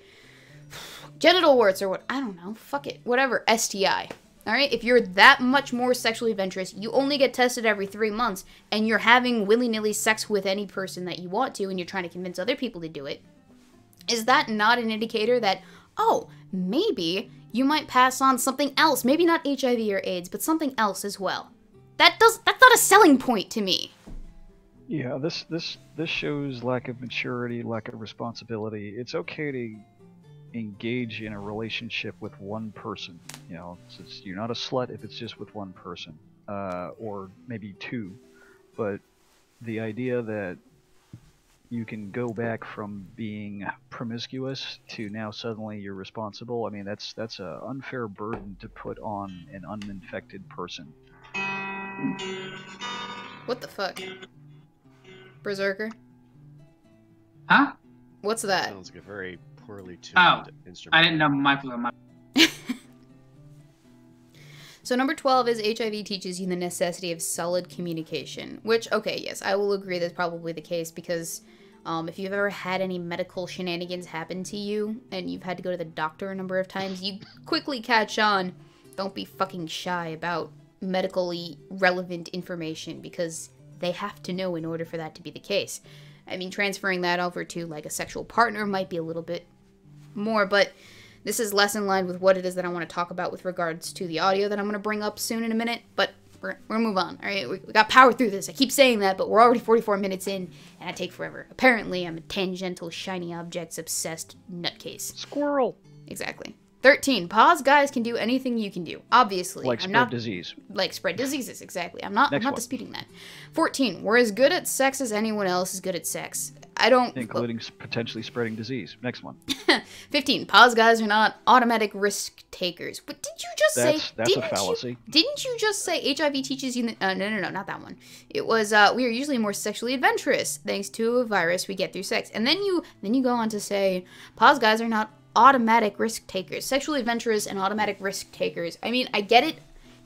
genital warts or what, I don't know, fuck it, whatever, STI. Alright, if you're that much more sexually adventurous, you only get tested every 3 months, and you're having willy-nilly sex with any person that you want to, and you're trying to convince other people to do it, is that not an indicator that, oh, maybe you might pass on something else, maybe not HIV or AIDS, but something else as well? That's not a selling point to me. Yeah, this shows lack of maturity, lack of responsibility. It's okay to engage in a relationship with one person. You know, you're not a slut if it's just with one person, or maybe two. But the idea that you can go back from being promiscuous to now suddenly you're responsible, I mean, that's an unfair burden to put on an uninfected person. What the fuck? Berserker? Huh? What's that? Sounds like a very poorly tuned instrument. I didn't know Mike was on my... So number 12 is HIV teaches you the necessity of solid communication. Which, okay, yes, I will agree that's probably the case because if you've ever had any medical shenanigans happen to you and you've had to go to the doctor a number of times, you quickly catch on. Don't be fucking shy about medically relevant information because they have to know in order for that to be the case. I mean, transferring that over to, like, a sexual partner might be a little bit more, but this is less in line with what it is that I want to talk about with regards to the audio that I'm going to bring up soon in a minute, but we're going to move on, alright? We got power through this. I keep saying that, but we're already 44 minutes in, and I take forever. Apparently, I'm a tangential, shiny objects-obsessed nutcase. Squirrel! Exactly. 13. Pause guys can do anything you can do. Obviously. Like spread disease. Like spread diseases, exactly. I'm not disputing that. 14. We're as good at sex as anyone else is good at sex. I don't... Including potentially spreading disease. Next one. 15. Pause guys are not automatic risk takers. But did you just say... That's a fallacy. Didn't you just say HIV teaches you... no, not that one. It was, we are usually more sexually adventurous thanks to a virus we get through sex. And then you go on to say, pause guys are not automatic risk takers. Sexually adventurous and automatic risk takers. I mean, I get it.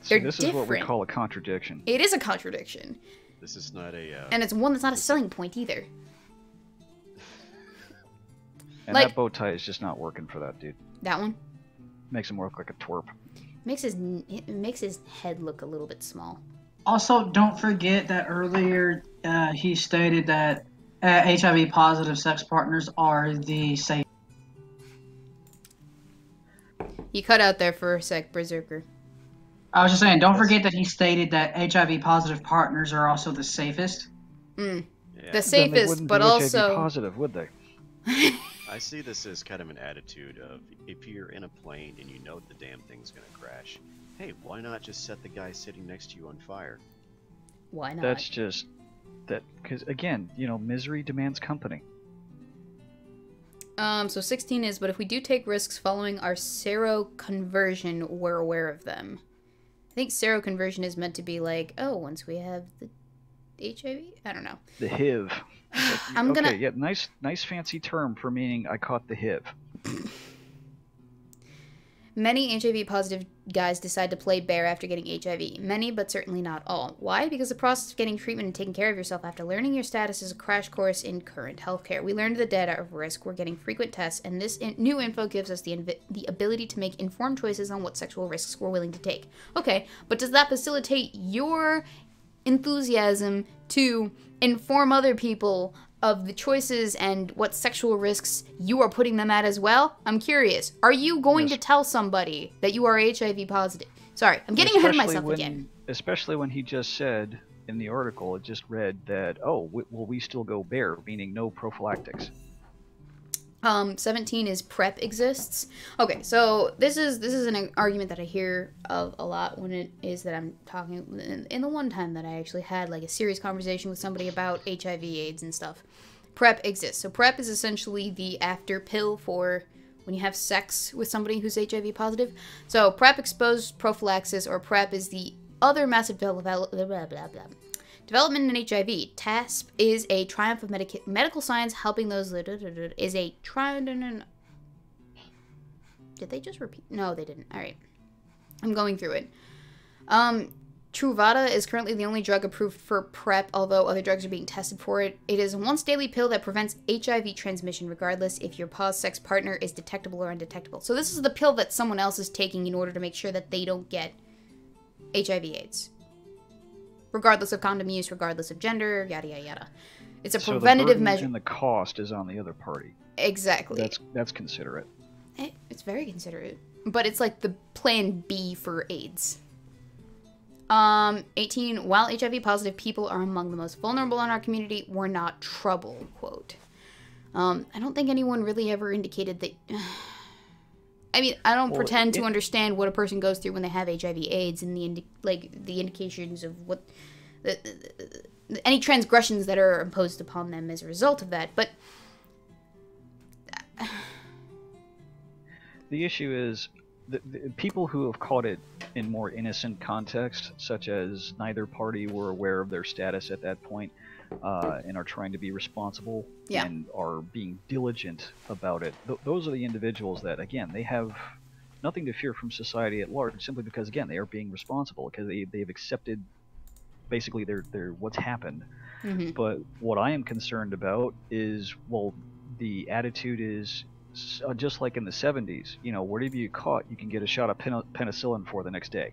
They're different. This is what we call a contradiction. It is a contradiction. This is not a... and it's one that's not a selling point either. And that bow tie is just not working for that dude. That one? Makes him look like a twerp. It makes his head look a little bit small. Also, don't forget that earlier he stated that HIV positive sex partners are the safe. You cut out there for a sec, Berserker. I was just saying, don't forget that he stated that HIV positive partners are also the safest. Yeah. The Then safest, they wouldn't but be also HIV positive, would they? I see this as kind of an attitude of, if you're in a plane and you know the damn thing's gonna crash, hey, why not just set the guy sitting next to you on fire? Why not? That's just That because again, misery demands company. So 16 is, but if we do take risks following our seroconversion, we're aware of them. I think seroconversion is meant to be like, oh, once we have the HIV? I don't know. The HIV. I'm gonna... Yeah, nice fancy term for meaning I caught the HIV. Many HIV-positive guys decide to play bear after getting HIV. Many, but certainly not all. Why? Because the process of getting treatment and taking care of yourself after learning your status is a crash course in current healthcare. We learned the data of risk. We're getting frequent tests, and this new info gives us the ability to make informed choices on what sexual risks we're willing to take. Okay, but does that facilitate your enthusiasm to inform other people of the choices and what sexual risks you are putting them at as well? I'm curious. Are you going to tell somebody that you are HIV positive? Sorry, I'm getting ahead of myself again. Especially when he just said in the article, it just read that, will we still go bear, meaning no prophylactics. 17 is PrEP exists. Okay, so this is an argument that I hear of a lot when it is that I'm talking, in the one time that I actually had like a serious conversation with somebody about HIV, AIDS and stuff. PrEP exists. So PrEP is essentially the after pill for when you have sex with somebody who's HIV positive. So PrEP exposed prophylaxis, or PrEP, is the other massive development in HIV. TASP is a triumph of medical science helping those... is a triumph... Did they just repeat? No, they didn't. All right. I'm going through it. Truvada is currently the only drug approved for PrEP, although other drugs are being tested for it. It is a once-daily pill that prevents HIV transmission, regardless if your sex partner is detectable or undetectable. So this is the pill that someone else is taking in order to make sure that they don't get HIV/AIDS. Regardless of condom use, regardless of gender, yada, yada, yada. It's a preventative measure. And the cost is on the other party. Exactly. That's considerate. It's very considerate. But it's like the plan B for AIDS. 18, while HIV-positive people are among the most vulnerable in our community, we're not trouble, quote. I don't think anyone really ever indicated that... I mean, I don't pretend to understand what a person goes through when they have HIV/AIDS and the indications of what any transgressions that are imposed upon them as a result of that. But the issue is the people who have caught it in more innocent context, such as neither party were aware of their status at that point, and are trying to be responsible and are being diligent about it. Those are the individuals that, again, they have nothing to fear from society at large, simply because, again, they are being responsible, because they've accepted basically their what's happened. Mm-hmm. But what I am concerned about is, the attitude is just like in the 70s. Whatever you caught, you can get a shot of penicillin for the next day.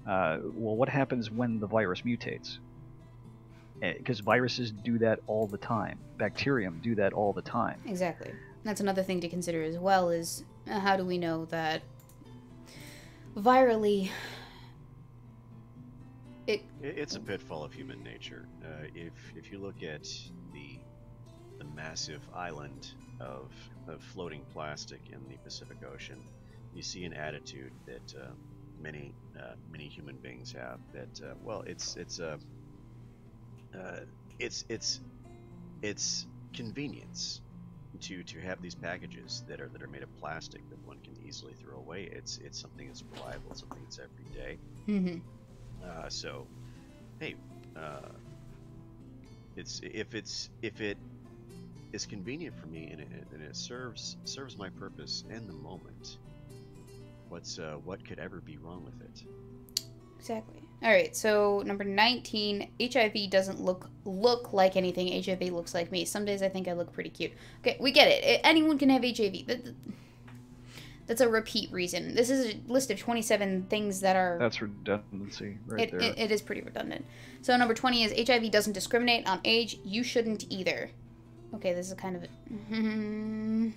What happens when the virus mutates? Because viruses do that all the time. Bacterium do that all the time. Exactly. That's another thing to consider as well, is how do we know that virally it's a pitfall of human nature. If you look at the massive island of floating plastic in the Pacific Ocean, you see an attitude that many human beings have. That it's convenience to have these packages that are made of plastic that one can easily throw away. It's something that's reliable, it's something that's every day. Mm-hmm. So, hey, if it is convenient for me and it serves my purpose in the moment, what could ever be wrong with it? Exactly. All right, so number 19, HIV doesn't look like anything. HIV looks like me. Some days I think I look pretty cute. Okay, we get it. Anyone can have HIV. That's a repeat reason. This is a list of 27 things that are... That's redundancy right there. It is pretty redundant. So number 20 is HIV doesn't discriminate on age. You shouldn't either. Okay, this is kind of... I'm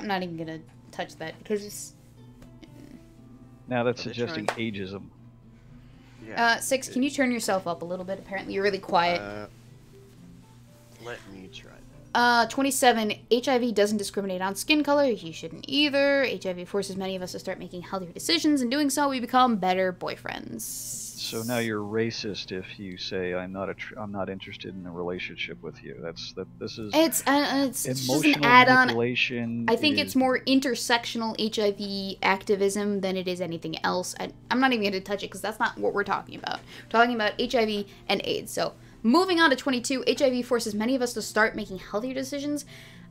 not even going to touch that because it's... Now that's suggesting ageism. Yeah. 6, can you turn yourself up a little bit? Apparently you're really quiet. Let me try 27, HIV doesn't discriminate on skin color. You shouldn't either. HIV forces many of us to start making healthier decisions. In doing so, we become better boyfriends. So now you're racist if you say I'm not interested in a relationship with you. This is it's just an emotional add-on. manipulation. I think it's more intersectional HIV activism than it is anything else. I'm not even going to touch it because that's not what we're talking about. We're talking about HIV and AIDS. So moving on to 22, HIV forces many of us to start making healthier decisions.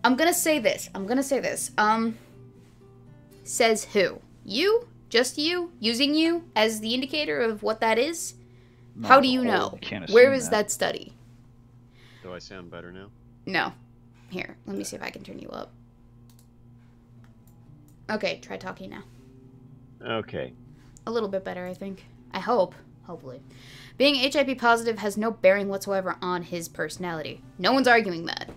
I'm gonna say this. Says who? You? Just you? Using you as the indicator of what that is? Not How do you know? Where is that study? Do I sound better now? No. Here, let me see if I can turn you up. Okay, try talking now. Okay. A little bit better, I think. I hope. Hopefully. Being HIV positive has no bearing whatsoever on his personality. No one's arguing that.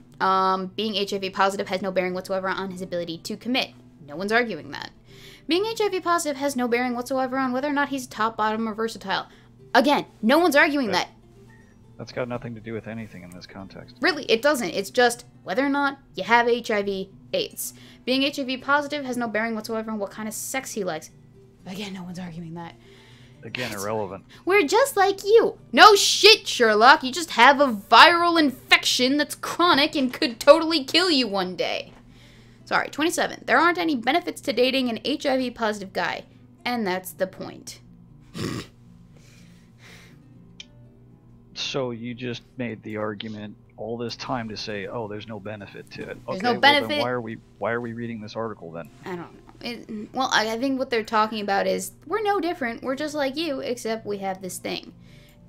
Being HIV positive has no bearing whatsoever on his ability to commit. No one's arguing that. Being HIV positive has no bearing whatsoever on whether or not he's top, bottom, or versatile. Again, no one's arguing that. That's got nothing to do with anything in this context. Really, it doesn't. It's just whether or not you have HIV, AIDS. Being HIV positive has no bearing whatsoever on what kind of sex he likes. Again, no one's arguing that. Again, irrelevant. We're just like you. No shit, Sherlock. You just have a viral infection that's chronic and could totally kill you one day. Sorry, 27. There aren't any benefits to dating an HIV-positive guy. And that's the point. So you just made the argument all this time to say, oh, there's no benefit to it. There's no benefit. Well, then why are we reading this article then? I don't know. Well, I think what they're talking about is we're no different. We're just like you, except we have this thing.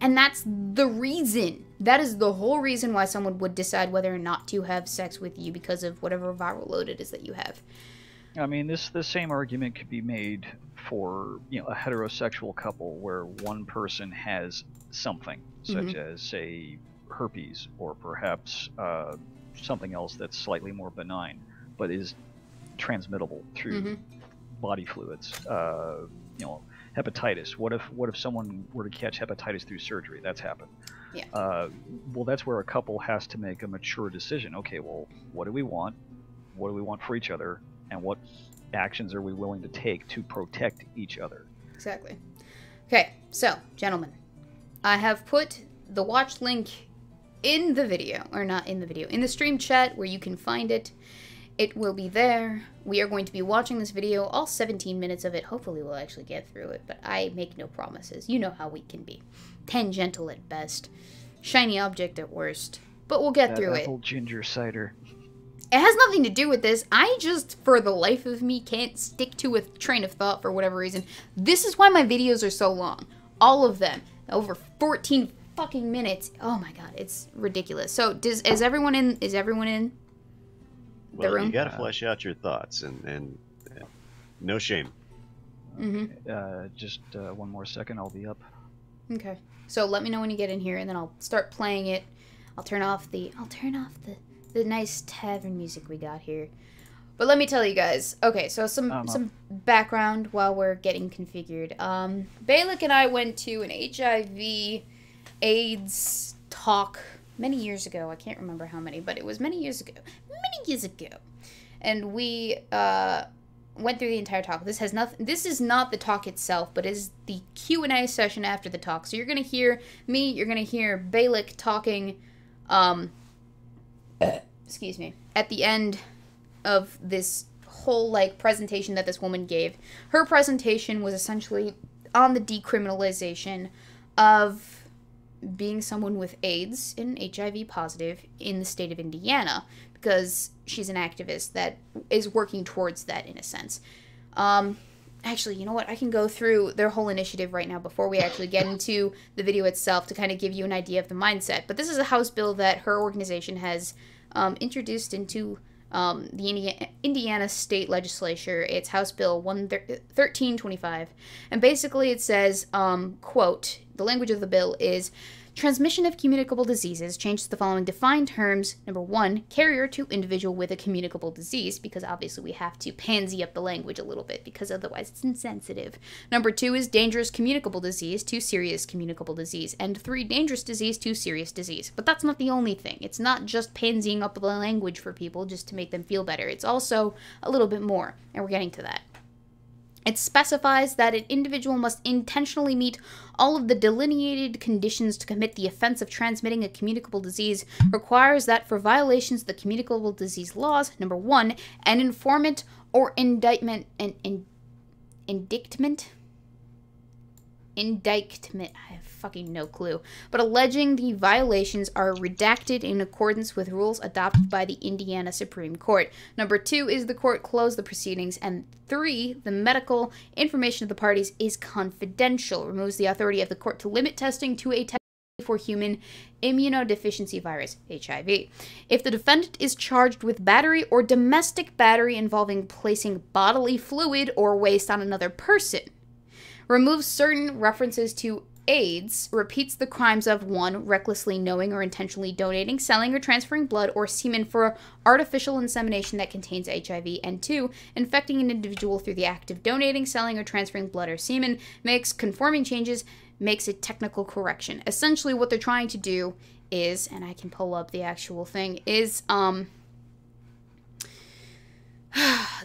And that's the reason. That is the whole reason why someone would decide whether or not to have sex with you because of whatever viral load it is that you have. I mean, the same argument could be made for a heterosexual couple where one person has something, such as, say, herpes, or perhaps something else that's slightly more benign, but is transmittable through body fluids. Hepatitis. What if someone were to catch hepatitis through surgery? That's happened. Yeah. Well, that's where a couple has to make a mature decision. Okay, well, what do we want? What do we want for each other? And what actions are we willing to take to protect each other? Exactly. Okay, so, gentlemen, I have put the watch link in the video, or not in the video, in the stream chat where you can find it. It will be there. We are going to be watching this video, all 17 minutes of it. Hopefully we'll actually get through it, but I make no promises. You know how we can be. Tangential at best. Shiny object at worst. But we'll get through it. Apple ginger cider. It has nothing to do with this. I just, for the life of me, can't stick to a train of thought for whatever reason. This is why my videos are so long. All of them. Over 14 fucking minutes. Oh my god, it's ridiculous. So, is everyone in? Is everyone in? Well, room? You gotta flesh out your thoughts, and no shame. Just one more second, I'll be up. Okay. So let me know when you get in here, and then I'll start playing it. I'll turn off the nice tavern music we got here. But let me tell you guys. Okay, so some background while we're getting configured. Balik and I went to an HIV AIDS talk many years ago. I can't remember how many, but it was many years ago. And we went through the entire talk. This is not the talk itself, but is the Q&A session after the talk. So you're going to hear me, you're going to hear Balik talking excuse me, at the end of this whole presentation that this woman gave. Her presentation was essentially on the decriminalization of being someone with AIDS and HIV positive in the state of Indiana, because she's an activist that is working towards that in a sense. Actually, you know what? I can go through their whole initiative right now before we actually get into the video itself to kind of give you an idea of the mindset. But this is a House bill that her organization has introduced into the Indiana state legislature. It's House Bill 1325. And basically it says, quote, the language of the bill is, Transmission of communicable diseases changes the following defined terms. Number 1, carrier to individual with a communicable disease, because obviously we have to pansy up the language a little bit, because otherwise it's insensitive. Number 2 is dangerous communicable disease to serious communicable disease. And 3, dangerous disease to serious disease. But that's not the only thing. It's not just pansying up the language for people just to make them feel better. It's also a little bit more, and we're getting to that. It specifies that an individual must intentionally meet all of the delineated conditions to commit the offense of transmitting a communicable disease. Requires that for violations of the communicable disease laws, number 1, an informant or indictment, I have fucking no clue, but alleging the violations are redacted in accordance with rules adopted by the Indiana Supreme Court. Number 2 is the court closed the proceedings, and 3, the medical information of the parties is confidential. Removes the authority of the court to limit testing to a test for human immunodeficiency virus, HIV. If the defendant is charged with battery or domestic battery involving placing bodily fluid or waste on another person. Removes certain references to AIDS, repeats the crimes of 1, recklessly knowing or intentionally donating, selling, or transferring blood or semen for artificial insemination that contains HIV, and 2, infecting an individual through the act of donating, selling, or transferring blood or semen, makes conforming changes, makes a technical correction. Essentially what they're trying to do is, and I can pull up the actual thing, is,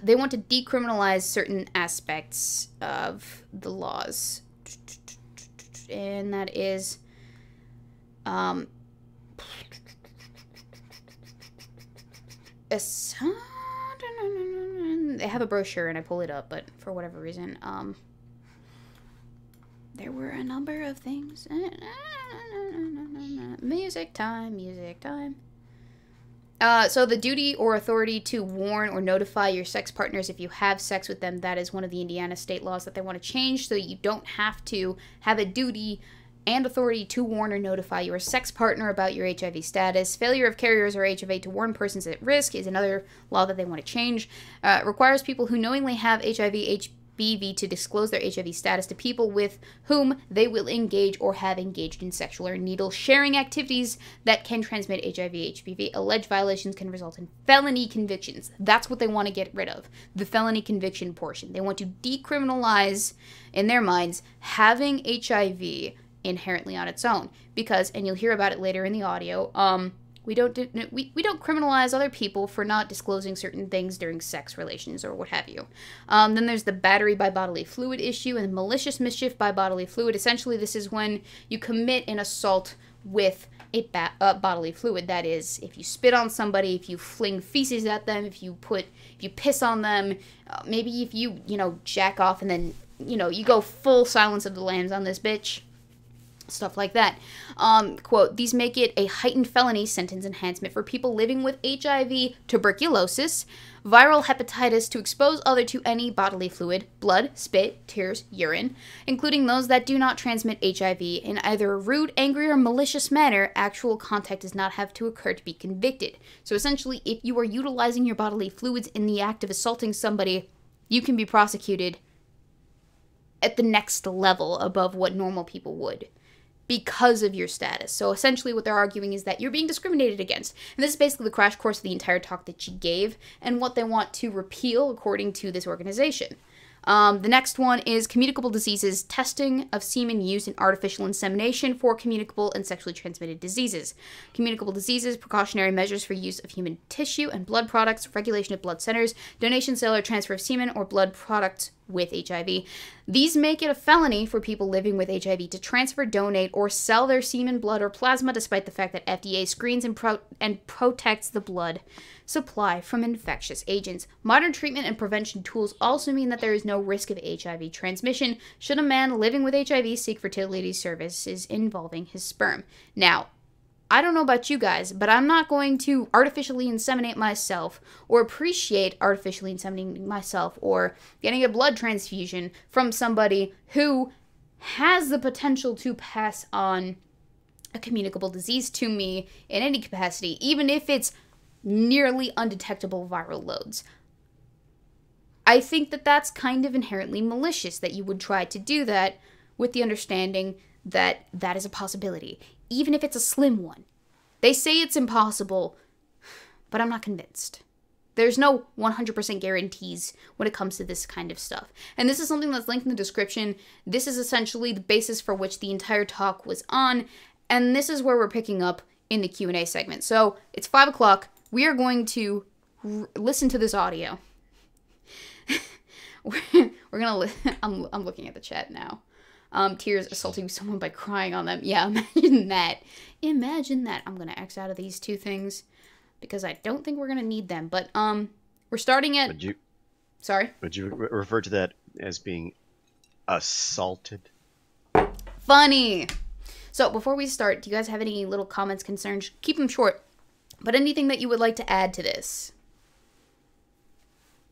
they want to decriminalize certain aspects of the laws. And that is, they have a brochure and I pull it up, but for whatever reason, there were a number of things. Music time. So the duty or authority to warn or notify your sex partners if you have sex with them, that is one of the Indiana state laws that they want to change so that you don't have to have a duty and authority to warn or notify your sex partner about your HIV status. Failure of carriers or HIV to warn persons at risk is another law that they want to change. Requires people who knowingly have HIV, HBV to disclose their HIV status to people with whom they will engage or have engaged in sexual or needle sharing activities that can transmit HIV, HBV. Alleged violations can result in felony convictions. That's what they want to get rid of, the felony conviction portion. They want to decriminalize, in their minds, having HIV inherently on its own. Because, and you'll hear about it later in the audio, we don't criminalize other people for not disclosing certain things during sex relations or what have you. Then there's the battery by bodily fluid issue and malicious mischief by bodily fluid. Essentially, this is when you commit an assault with a bodily fluid. That is, if you spit on somebody, if you fling feces at them, if you piss on them, maybe if you jack off and then you go full Silence of the Lambs on this bitch. Stuff like that. Quote, these make it a heightened felony sentence enhancement for people living with HIV, tuberculosis, viral hepatitis to expose other to any bodily fluid, blood, spit, tears, urine, including those that do not transmit HIV in either a rude, angry, or malicious manner. Actual contact does not have to occur to be convicted. So essentially, if you are utilizing your bodily fluids in the act of assaulting somebody, you can be prosecuted at the next level above what normal people would, because of your status. So essentially what they're arguing is that you're being discriminated against. And this is basically the crash course of the entire talk that she gave and what they want to repeal according to this organization. The next one is communicable diseases, testing of semen used in artificial insemination for communicable and sexually transmitted diseases. Communicable diseases, precautionary measures for use of human tissue and blood products, regulation of blood centers, donation, sale, or transfer of semen or blood products with HIV. These make it a felony for people living with HIV to transfer, donate, or sell their semen, blood, or plasma, despite the fact that FDA screens and protects the blood supply from infectious agents. Modern treatment and prevention tools also mean that there is no risk of HIV transmission should a man living with HIV seek fertility services involving his sperm. Now, I don't know about you guys, but I'm not going to artificially inseminate myself or appreciate artificially inseminating myself or getting a blood transfusion from somebody who has the potential to pass on a communicable disease to me in any capacity, even if it's nearly undetectable viral loads. I think that that's kind of inherently malicious that you would try to do that with the understanding that that is a possibility. even if it's a slim one. They say it's impossible, but I'm not convinced. There's no 100% guarantees when it comes to this kind of stuff. And this is something that's linked in the description. This is essentially the basis for which the entire talk was on, and this is where we're picking up in the Q&A segment. So, it's 5 o'clock. We are going to listen to this audio. we're gonna I'm looking at the chat now. Tears assaulting someone by crying on them. Yeah, imagine that. Imagine that. I'm gonna X out of these two things because I don't think we're gonna need them. But we're starting at. Sorry. Would you refer to that as being assaulted? Funny. So before we start, do you guys have any little comments, concerns? Keep them short. But anything that you would like to add to this?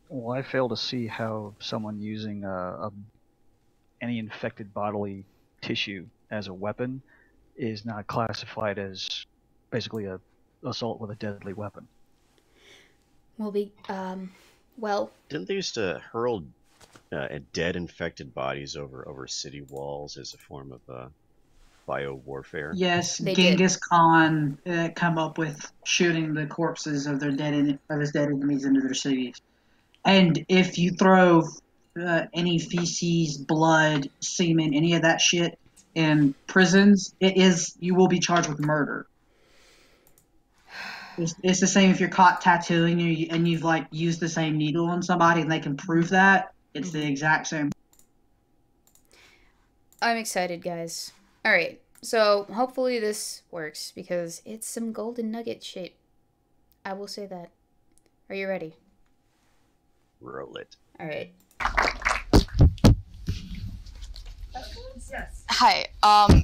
Well, I fail to see how someone using any infected bodily tissue as a weapon is not classified as basically a assault with a deadly weapon. Well, didn't they used to hurl dead infected bodies over city walls as a form of bio warfare? Yes, They Genghis Khan come up with shooting the corpses of his dead enemies into their cities. And if you throw any feces, blood, semen, any of that shit in prisons, you will be charged with murder. It's the same if you're caught tattooing and you've like used the same needle on somebody and they can prove that. It's the exact same. I'm excited, guys. All right, so hopefully this works because it's some golden nugget shit. I will say that. Are you ready? Roll it. All right. Yes. Hi.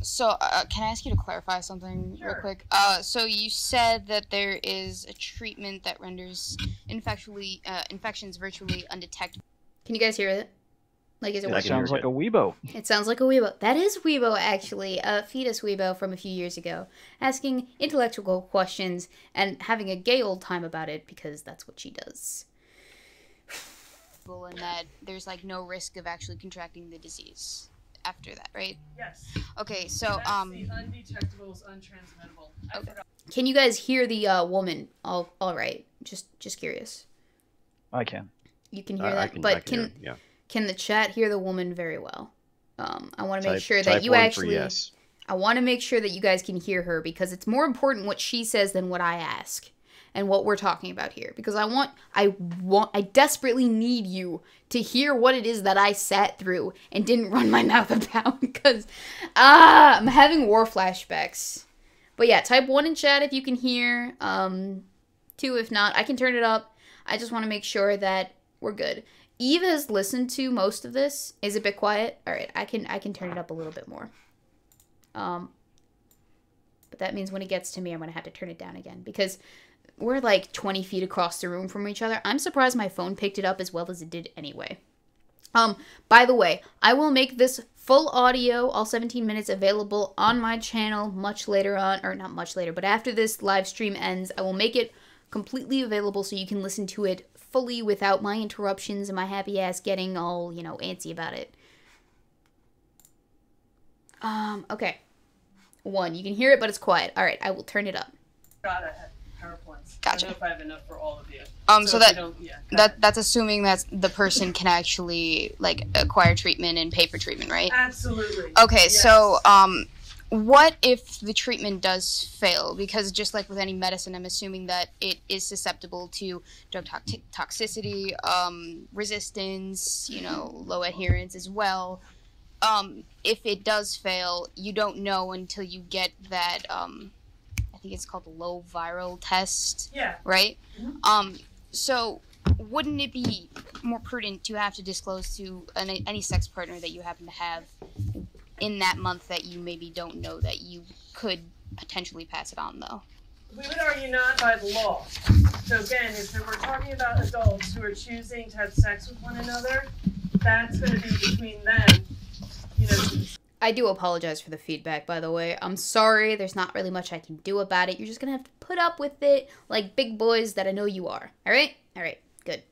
So can I ask you to clarify something real quick? So you said that there is a treatment that renders infections virtually undetectable. Can you guys hear it? Like, is it? It sounds like a Weebo. It sounds like a Weebo. That is Weebo, actually. A fetus Weebo from a few years ago, asking intellectual questions and having a gay old time about it because that's what she does. And that there's like no risk of actually contracting the disease after that, right? Yes. Okay, so That's the undetectable is untransmittable. Okay. Can you guys hear the woman? All right. Just curious. I can. You can hear that, but can the chat hear the woman very well? I want to make sure that you actually. Yes. I want to make sure that you guys can hear her because it's more important what she says than what I ask. And what we're talking about here, because I desperately need you to hear what it is that I sat through and didn't run my mouth about, because I'm having war flashbacks. But yeah, type 1 in chat if you can hear, 2 if not. I can turn it up. I just want to make sure that we're good. Eve has listened to most of this. Is it a bit quiet? All right, I can turn it up a little bit more. But that means when it gets to me, I'm gonna have to turn it down again because we're like 20 feet across the room from each other. I'm surprised my phone picked it up as well as it did anyway. By the way, I will make this full audio, all 17 minutes, available on my channel much later on, or not much later, but after this live stream ends, I will make it completely available so you can listen to it fully without my interruptions and my happy ass getting all, antsy about it. Okay. 1, you can hear it, but it's quiet. All right, I will turn it up. Got it. PowerPoints. Gotcha. I don't know if I have enough for all of you. So that's assuming that the person can actually like acquire treatment and pay for treatment, right? Absolutely. Okay, yes. So what if the treatment does fail? Because just like with any medicine, I'm assuming that it is susceptible to drug toxicity, resistance, low adherence as well. If it does fail, you don't know until you get that. I think it's called the low viral test. Yeah. Right? So wouldn't it be more prudent to have to disclose to any sex partner that you happen to have in that month that you maybe don't know that you could potentially pass it on, though? We would argue not by the law. So again, if we're talking about adults who are choosing to have sex with one another, that's going to be between them. I do apologize for the feedback, by the way. I'm sorry, there's not really much I can do about it. You're just gonna have to put up with it like big boys that I know you are. Alright? Alright, good.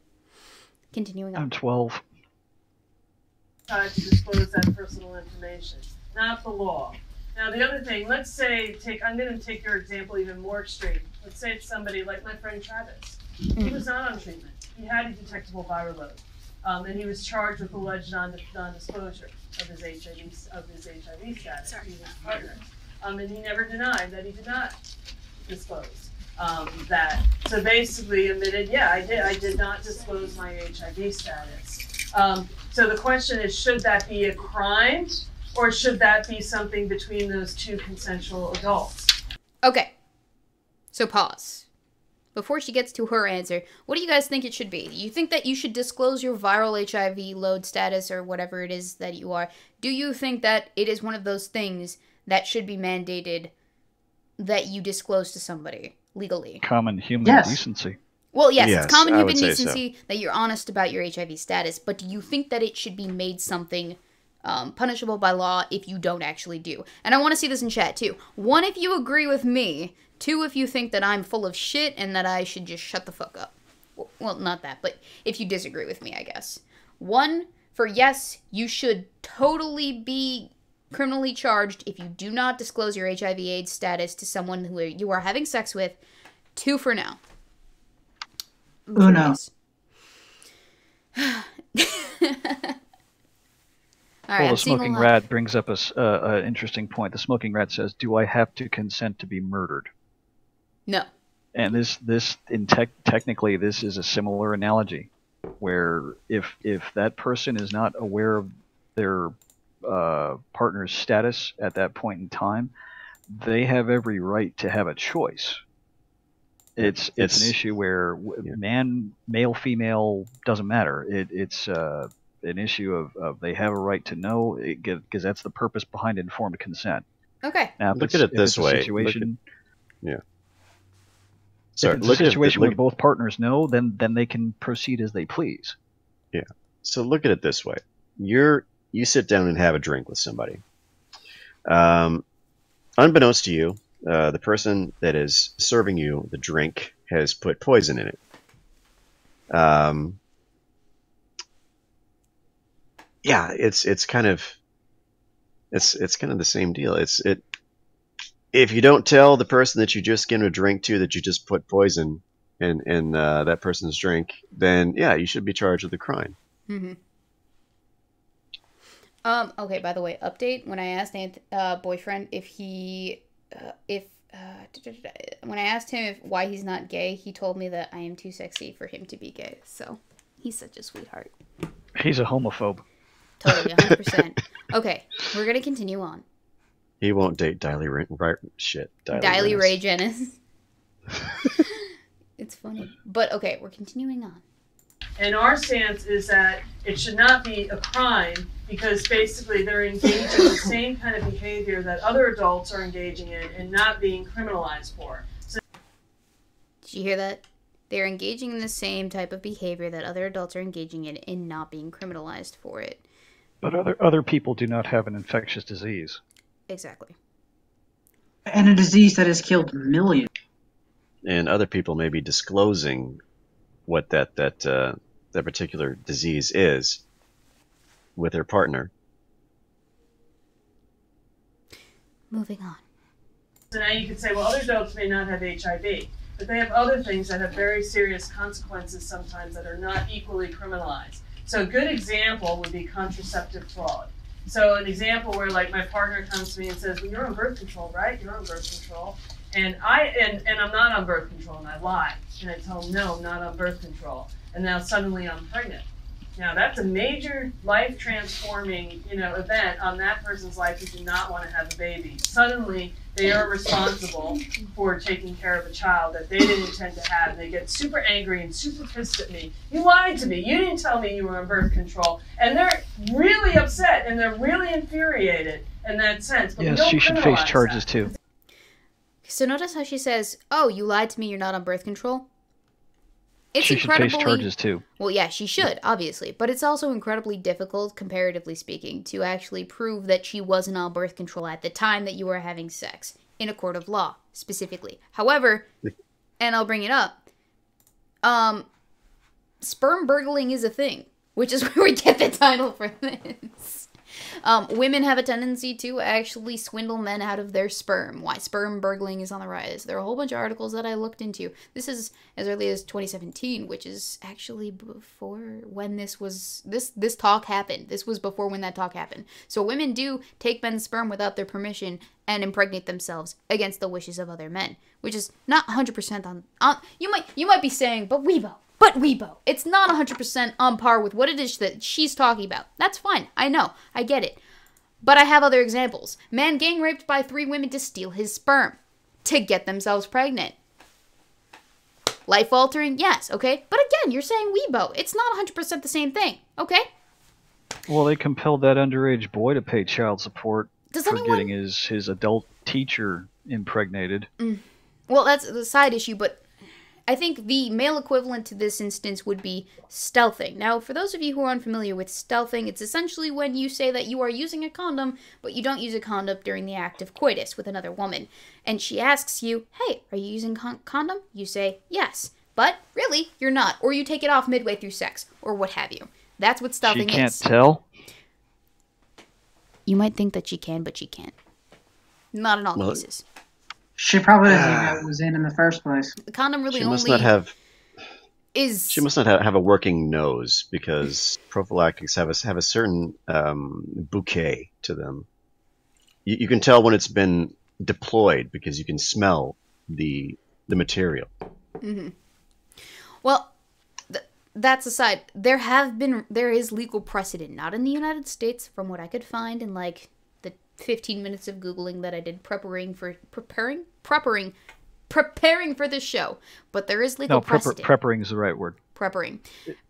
Continuing on. I'm 12. To disclose that personal information, not the law. Now the other thing, let's say, I'm going to take your example even more extreme. Let's say it's somebody like my friend Travis. He was not on treatment. He had a detectable viral load, and he was charged with alleged non-disclosure of his HIV status to his partner. And he never denied that he did not disclose that. So basically admitted, yeah, I did not disclose my HIV status. So the question is, should that be a crime, or should that be something between those two consensual adults? Okay. So pause. Before she gets to her answer, what do you guys think it should be? Do you think that you should disclose your viral HIV load status or whatever it is that you are? Do you think that it is one of those things that should be mandated that you disclose to somebody legally? Common human decency. Well, yes, it's common human decency that you're honest about your HIV status, but do you think that it should be made something punishable by law if you don't actually do? And I want to see this in chat, too. 1, if you agree with me. 2, if you think that I'm full of shit and that I should just shut the fuck up. Well, not that, but if you disagree with me, I guess. 1, for yes, you should totally be criminally charged if you do not disclose your HIV/AIDS status to someone who you are having sex with. 2 for no. Uno. All right, well, the smoking rat brings up an interesting point. The smoking rat says, "Do I have to consent to be murdered?" No. And technically, this is a similar analogy, where if that person is not aware of their partner's status at that point in time, they have every right to have a choice. It's an issue where male, female doesn't matter. It's an issue of they have a right to know, because that's the purpose behind informed consent. Okay. Now, look at it this way. Sorry, if it's a situation where both partners know, then they can proceed as they please. Yeah. So look at it this way. You sit down and have a drink with somebody. Unbeknownst to you, the person that is serving you the drink has put poison in it. Yeah, it's kind of the same deal. If you don't tell the person that you just given a drink to that you just put poison in that person's drink, then yeah, you should be charged with a crime. Mm-hmm. Okay, by the way, update. When I asked boyfriend when I asked him why he's not gay, he told me that I am too sexy for him to be gay. So, he's such a sweetheart. He's a homophobe. Totally, 100%. Okay, we're gonna continue on. He won't date Diley Ray Jennings. It's funny. But okay, we're continuing on. And our stance is that it should not be a crime because basically they're engaging in the same kind of behavior that other adults are engaging in and not being criminalized for. So, did you hear that? They're engaging in the same type of behavior that other adults are engaging in and not being criminalized for it. But other people do not have an infectious disease. Exactly. And a disease that has killed millions. And other people may be disclosing what that particular disease is with their partner. Moving on. So now you could say, well, other adults may not have HIV, but they have other things that have very serious consequences sometimes that are not equally criminalized. So a good example would be contraceptive fraud. So an example where like my partner comes to me and says, well, you're on birth control, right? You're on birth control. And I'm not on birth control, and I lie. And I tell them, no, I'm not on birth control. And now suddenly I'm pregnant. Now that's a major life-transforming, event on that person's life who did not want to have a baby. Suddenly they are responsible for taking care of a child that they didn't intend to have. And they get super angry and super pissed at me. You lied to me. You didn't tell me you were on birth control. And they're really upset and they're really infuriated in that sense. But yes, she should face charges too. So notice how she says, oh, you lied to me, you're not on birth control? She should face charges too. Well, yeah, she should, obviously. But it's also incredibly difficult, comparatively speaking, to actually prove that she wasn't on birth control at the time that you were having sex, in a court of law, specifically. However, and I'll bring it up, sperm burgling is a thing, which is where we get the title for this. Women have a tendency to actually swindle men out of their sperm. Why sperm burgling is on the rise. There are a whole bunch of articles that I looked into. This is as early as 2017, which is actually before when this talk happened. This was before when that talk happened. So women do take men's sperm without their permission and impregnate themselves against the wishes of other men, which is not 100% on you might be saying, but Weebo, it's not 100% on par with what it is that she's talking about. That's fine. I know. I get it. But I have other examples. Man gang raped by 3 women to steal his sperm. To get themselves pregnant. Life altering? Yes, okay? But again, you're saying Weebo. It's not 100% the same thing, okay? Well, they compelled that underage boy to pay child support getting his adult teacher impregnated. Well, that's the side issue, but I think the male equivalent to this instance would be stealthing. Now, for those of you who are unfamiliar with stealthing, it's essentially when you say that you are using a condom, but you don't use a condom during the act of coitus with another woman. And she asks you, hey, are you using condom? You say, yes. But really, you're not. Or you take it off midway through sex, or what have you. That's what stealthing is. She can't tell? You might think that she can, but she can't. Not in all cases. She probably doesn't even know what was in the first place. The condom really She only must not have is. She must not have a working nose, because prophylactics have a certain bouquet to them. You can tell when it's been deployed because you can smell the material. Mm-hmm. Well, that's aside. There is legal precedent, not in the United States, from what I could find in like the 15 minutes of Googling that I did preparing for this show. But there is legal precedent. Preparing is the right word. Preparing.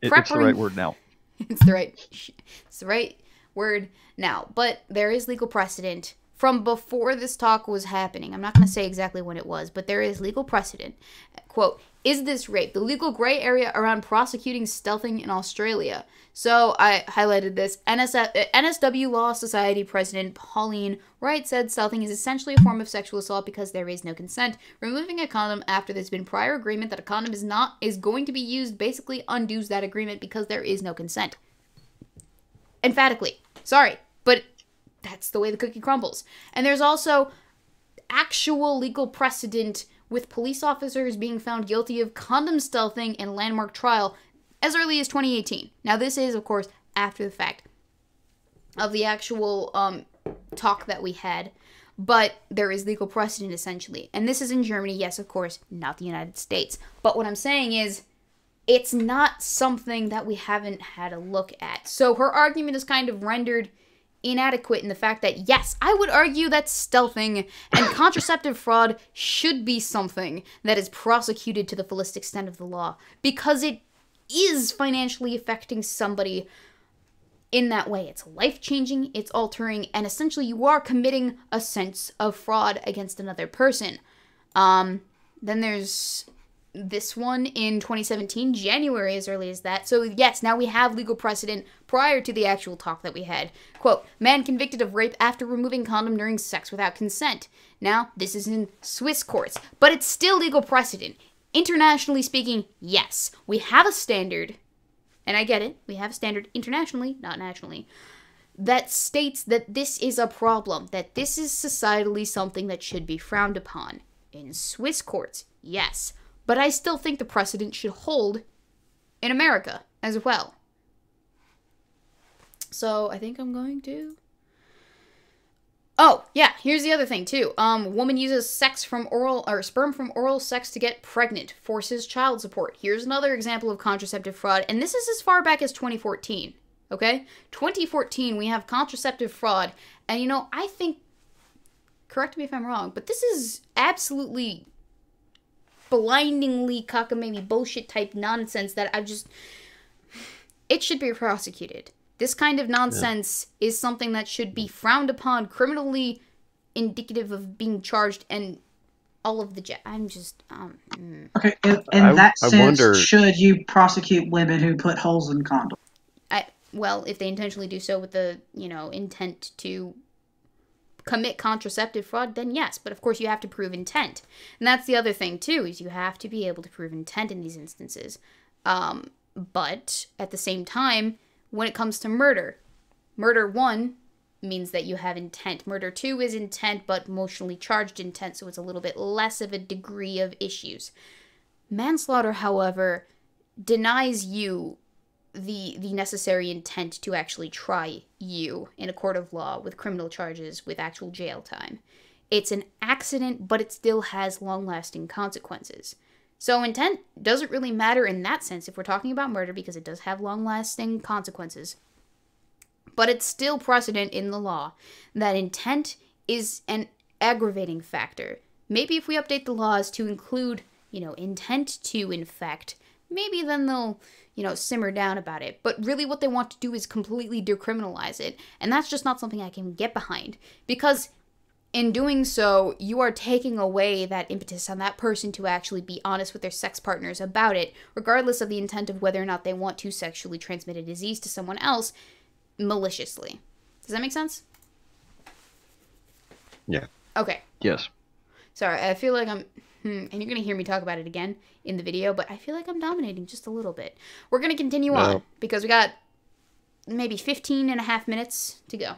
It's the right word now. It's the right word now. But there is legal precedent from before this talk was happening. I'm not going to say exactly when it was, but there is legal precedent. Quote, is this rape? The legal gray area around prosecuting stealthing in Australia. So I highlighted this. NSW Law Society President Pauline Wright said stealthing is essentially a form of sexual assault because there is no consent. Removing a condom after there's been prior agreement that a condom is going to be used basically undoes that agreement because there is no consent. Emphatically. Sorry, but that's the way the cookie crumbles. And there's also actual legal precedent with police officers being found guilty of condom stealthing in a landmark trial as early as 2018. Now, this is, of course, after the fact of the actual talk that we had, but there is legal precedent, essentially. And this is in Germany, yes, of course, not the United States. But what I'm saying is, it's not something that we haven't had a look at. So her argument is kind of rendered inadequate in the fact that, yes, I would argue that stealthing and contraceptive fraud should be something that is prosecuted to the fullest extent of the law, because it is financially affecting somebody in that way. It's life-changing, it's altering, and essentially you are committing a sense of fraud against another person. Then there's this one in 2017, January, as early as that. So yes, now we have legal precedent prior to the actual talk that we had. Quote, man convicted of rape after removing condom during sex without consent. Now, this is in Swiss courts, but it's still legal precedent. Internationally speaking, yes, we have a standard, and I get it, we have a standard internationally, not nationally, that states that this is a problem, that this is societally something that should be frowned upon. In Swiss courts, yes. But I still think the precedent should hold in America as well. So I think I'm going to... Oh, yeah, here's the other thing, too. Woman uses sperm from oral sex to get pregnant, forces child support. Here's another example of contraceptive fraud, and this is as far back as 2014, okay? 2014, we have contraceptive fraud, and I think, correct me if I'm wrong, but this is absolutely blindingly cockamamie bullshit type nonsense that it should be prosecuted. This kind of nonsense is something that should be frowned upon, criminally indicative of being charged, and all of the Okay, in that sense, should you prosecute women who put holes in condoms? Well, if they intentionally do so with the, intent to commit contraceptive fraud, then yes. But of course you have to prove intent. And that's the other thing too, is you have to be able to prove intent in these instances. But at the same time, when it comes to murder 1, means that you have intent. Murder 2 is intent, but emotionally charged intent, so it's a little bit less of a degree of issues. Manslaughter, however, denies you the necessary intent to actually try you in a court of law with criminal charges with actual jail time. It's an accident, but it still has long-lasting consequences. So intent doesn't really matter in that sense if we're talking about murder, because it does have long-lasting consequences. But it's still precedent in the law that intent is an aggravating factor. Maybe if we update the laws to include, intent to infect, maybe then they'll, simmer down about it. But really what they want to do is completely decriminalize it. And that's just not something I can get behind. Because in doing so, you are taking away that impetus on that person to actually be honest with their sex partners about it, regardless of the intent of whether or not they want to sexually transmit a disease to someone else maliciously. Does that make sense? Yeah. Okay. Yes. Sorry, I feel like I'm... and you're going to hear me talk about it again in the video, but I feel like I'm dominating just a little bit. We're going to continue on, because we got maybe 15 and a half minutes to go.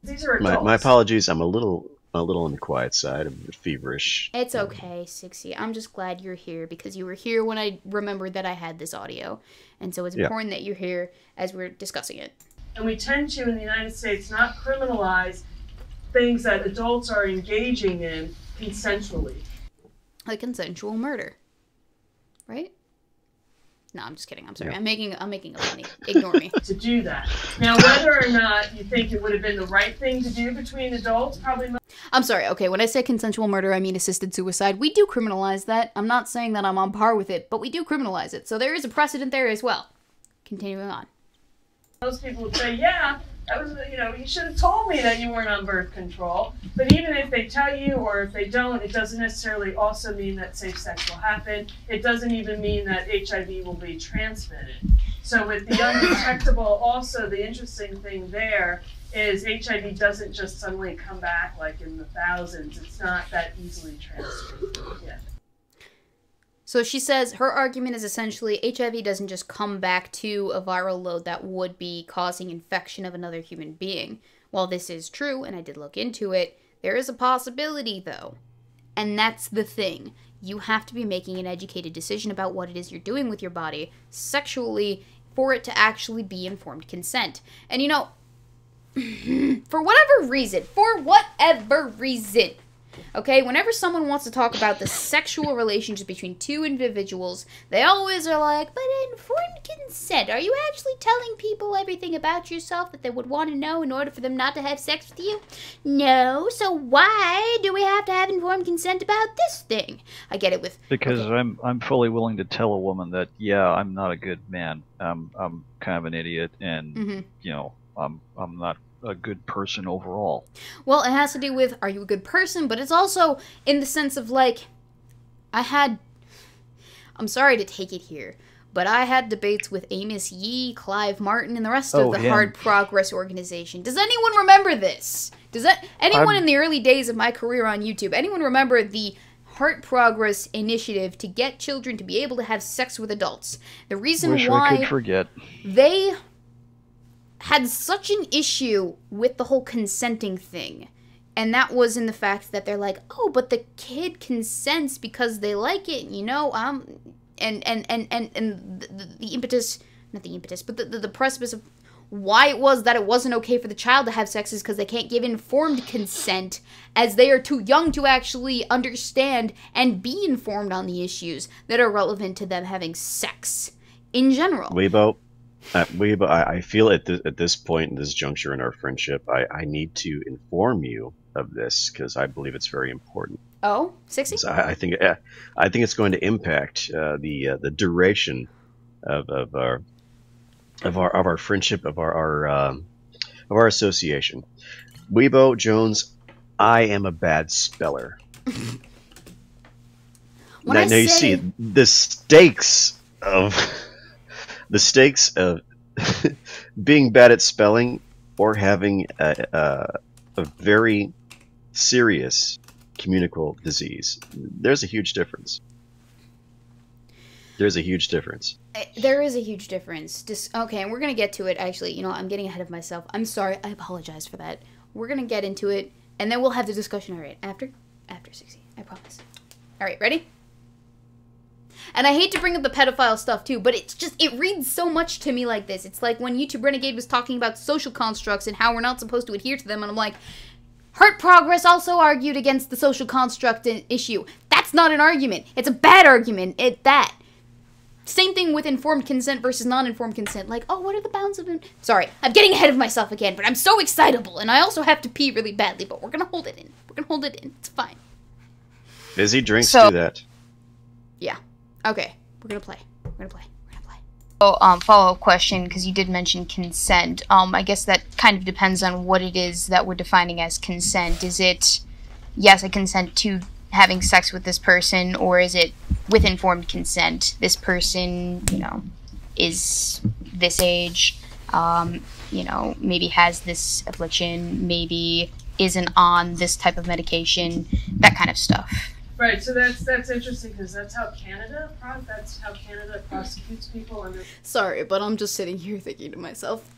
These are adults. My apologies. I'm a little on the quiet side. I'm feverish. It's okay, Sixie. I'm just glad you're here, because you were here when I remembered that I had this audio. And so it's important that you're here as we're discussing it. And we tend to, in the United States, not criminalize things that adults are engaging in consensually. Like consensual murder. Right? No, I'm just kidding. I'm sorry. Yeah. I'm making a funny. Ignore me. To do that. Now, whether or not you think it would have been the right thing to do between adults, probably not. I'm sorry. Okay, when I say consensual murder, I mean assisted suicide. We do criminalize that. I'm not saying that I'm on par with it, but we do criminalize it. So there is a precedent there as well. Continuing on. Most people would say, yeah, that was, you should have told me that you weren't on birth control. But even if they tell you, or if they don't, it doesn't necessarily also mean that safe sex will happen. It doesn't even mean that HIV will be transmitted. So with the undetectable, also the interesting thing there is HIV doesn't just suddenly come back like in the thousands. It's not that easily transmitted yet. So she says her argument is essentially HIV doesn't just come back to a viral load that would be causing infection of another human being. While this is true, and I did look into it, there is a possibility, though. And that's the thing. You have to be making an educated decision about what it is you're doing with your body sexually for it to actually be informed consent. And for whatever reason, okay, whenever someone wants to talk about the sexual relationship between two individuals, they always are like, but informed consent, are you actually telling people everything about yourself that they would want to know in order for them not to have sex with you? No, so why do we have to have informed consent about this thing? I get it with... Because okay. I'm fully willing to tell a woman that, yeah, I'm not a good man, I'm kind of an idiot, and, I'm not a good person overall. Well, it has to do with, are you a good person? But it's also in the sense of, like, I'm sorry to take it here, but I had debates with Amos Yee, Clive Martin, and the rest of the Hard Progress organization. Does anyone remember this? Anyone in the early days of my career on YouTube, anyone remember the Heart Progress initiative to get children to be able to have sex with adults? The reason why I could forget. They had such an issue with the whole consenting thing. And that was in the fact that they're like, oh, but the kid consents because they like it, and the impetus, not the impetus, but the precipice of why it was that it wasn't okay for the child to have sex is because they can't give informed consent, as they are too young to actually understand and be informed on the issues that are relevant to them having sex in general. Weebo, I feel at this point, in this juncture in our friendship, I need to inform you of this because I believe it's very important. Oh, 60? I think it's going to impact the duration of our friendship, of our association. Weebo Jones, I am a bad speller. now you see the stakes of being bad at spelling or having a very serious communicable disease. There's a huge difference. There is a huge difference. Okay, and we're going to get to it, actually. You know, I'm getting ahead of myself. I'm sorry. I apologize for that. We're going to get into it, and then we'll have the discussion, all right, after 60. I promise. All right, ready? And I hate to bring up the pedophile stuff, too, but it's just, it reads so much to me like this. It's like when YouTube Renegade was talking about social constructs and how we're not supposed to adhere to them, and I'm like, Heart Progress also argued against the social construct issue. That's not an argument. It's a bad argument at that. Same thing with informed consent versus non-informed consent. Like, oh, what are the bounds of it? Sorry, I'm getting ahead of myself again, but I'm so excitable, and I also have to pee really badly, but we're gonna hold it in. We're gonna hold it in. It's fine. Busy drinks do that. Yeah. Okay. We're gonna play. We're gonna play. Oh, follow-up question, because you did mention consent. I guess that kind of depends on what it is that we're defining as consent. Is it, yes, I consent to having sex with this person, or is it with informed consent? This person, you know, is this age, you know, maybe has this affliction, maybe isn't on this type of medication, that kind of stuff. Right, so that's interesting because that's how Canada prosecutes people under. Sorry, but I'm just sitting here thinking to myself.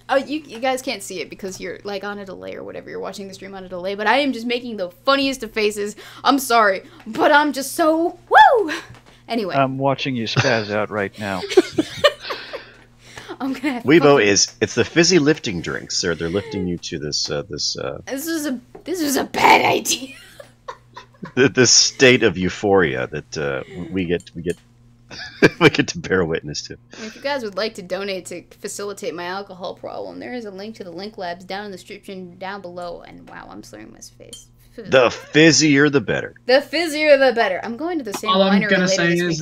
Oh, you guys can't see it because you're like on a delay or whatever. You're watching the stream on a delay, but I am just making the funniest of faces. I'm sorry, but I'm just so woo. Anyway, I'm watching you spaz out right now. I'm gonna have Weebo it's the fizzy lifting drinks. They're lifting you to this This is a bad idea. This state of euphoria that we get we get to bear witness to. If you guys would like to donate to facilitate my alcohol problem, there is a link to the Link Labs down in the description down below. And wow, I'm slurring my face. The fizzier, the better. The fizzier, the better. I'm going to the same winery later this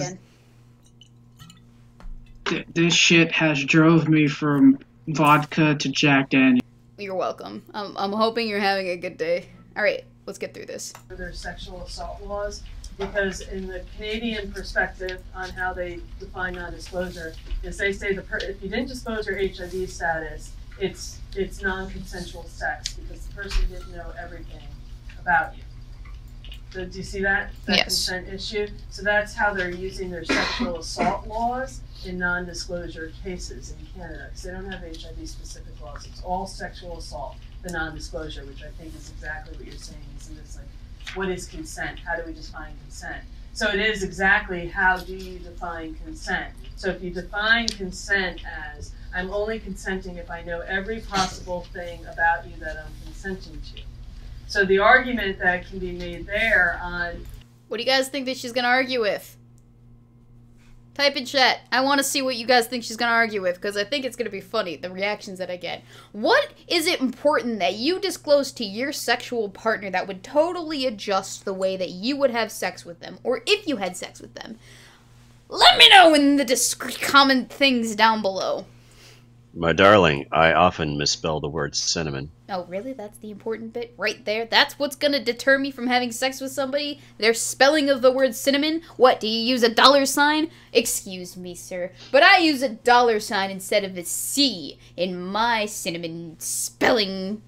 weekend. This shit has drove me from vodka to Jack Daniels. You're welcome. I'm hoping you're having a good day. All right. Let's get through this. Their sexual assault laws, because in the Canadian perspective on how they define non-disclosure, is they say if you didn't disclose your HIV status, it's non-consensual sex because the person didn't know everything about you. So do you see that yes. Consent issue? So that's how they're using their sexual assault laws in non-disclosure cases in Canada, because they don't have HIV-specific laws. It's all sexual assault. The non-disclosure, which I think is exactly what you're saying, isn't this like, what is consent? How do we define consent? So it is exactly how do you define consent? So if you define consent as, I'm only consenting if I know every possible thing about you that I'm consenting to. So the argument that can be made there on... What do you guys think that she's going to argue with? Type in chat. I want to see what you guys think she's going to argue with, because I think it's going to be funny, the reactions that I get. What is it important that you disclose to your sexual partner that would totally adjust the way that you would have sex with them, or if you had sex with them? Let me know in the comment things down below. My darling, I often misspell the word cinnamon. Oh, really? That's the important bit right there? That's what's gonna deter me from having sex with somebody? Their spelling of the word cinnamon? What, do you use a $sign? Excuse me, sir, but I use a $sign instead of a C in my cinnamon spelling.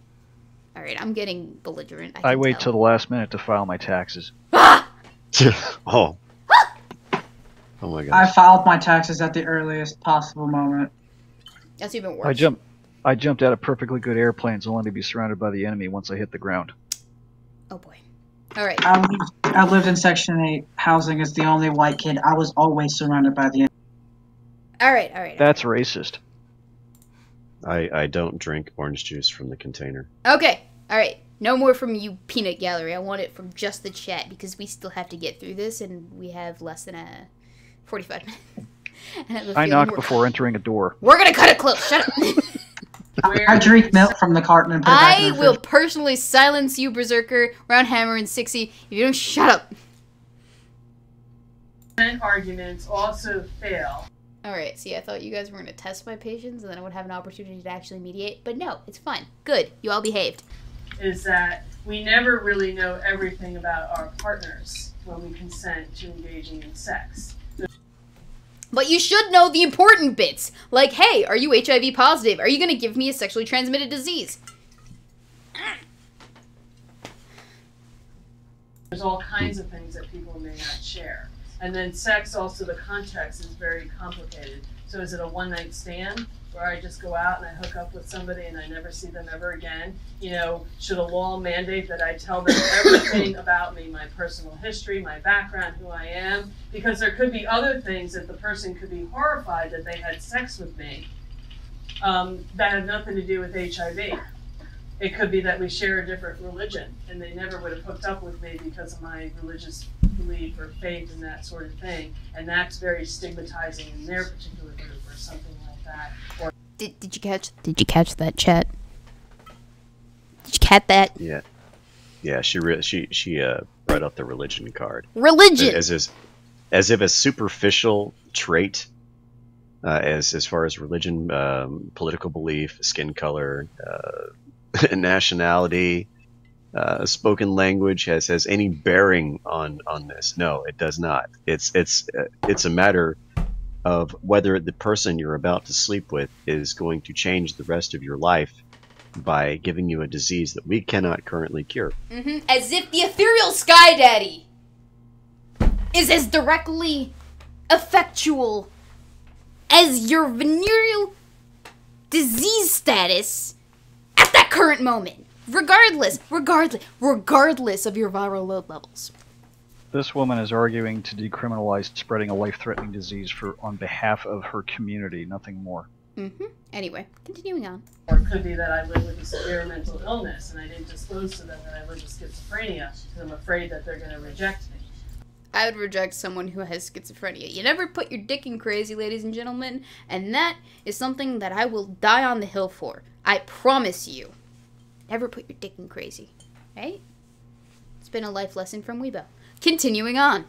Alright, I'm getting belligerent. I wait till the last minute to file my taxes. Ah! Oh. Oh my gosh. I filed my taxes at the earliest possible moment. That's even worse. I jumped out of perfectly good airplanes only to be surrounded by the enemy once I hit the ground. Oh boy. Alright. I lived in Section 8 housing as the only white kid. I was always surrounded by the enemy. Alright. That's racist. I don't drink orange juice from the container. Okay. Alright. No more from you, Peanut Gallery. I want it from just the chat, because we still have to get through this, and we have less than 45 minutes. I knock before entering a door. We're gonna cut it close. Shut up. I drink milk from the carton and put it back in the fridge. I will personally silence you, Berserker, Roundhammer, and Sixie, if you don't shut up. Arguments also fail. Alright, see, I thought you guys were gonna test my patience and then I would have an opportunity to actually mediate, but no, it's fine. Good. You all behaved. Is that we never really know everything about our partners when we consent to engaging in sex. But you should know the important bits. Like, hey, are you HIV positive? Are you going to give me a sexually transmitted disease? There's all kinds of things that people may not share. And then sex, also the context is very complicated. So is it a one-night stand where I just go out and I hook up with somebody and I never see them ever again? You know, should a law mandate that I tell them everything about me, my personal history, my background, who I am? Because there could be other things that the person could be horrified that they had sex with me that had nothing to do with HIV. It could be that we share a different religion and they never would have hooked up with me because of my religious belief or faith and that sort of thing. And that's very stigmatizing in their particular group or something like that. Or Did you catch that, chat? Did you catch that? Yeah. She brought up the religion card. Religion. As if a superficial trait, as far as religion, political belief, skin color, nationality, spoken language has any bearing on this. No, it does not. It's a matter of whether the person you're about to sleep with is going to change the rest of your life by giving you a disease that we cannot currently cure. As if the ethereal sky daddy is as directly effectual as your venereal disease status at that current moment, regardless of your viral load levels. This woman is arguing to decriminalize spreading a life-threatening disease on behalf of her community, nothing more. Anyway, continuing on. Or it could be that I live with a severe mental illness and I didn't disclose to them that I live with schizophrenia because I'm afraid that they're going to reject me. I would reject someone who has schizophrenia. You never put your dick in crazy, ladies and gentlemen, and that is something that I will die on the hill for. I promise you. Never put your dick in crazy. Right? It's been a life lesson from Weebo. Continuing on.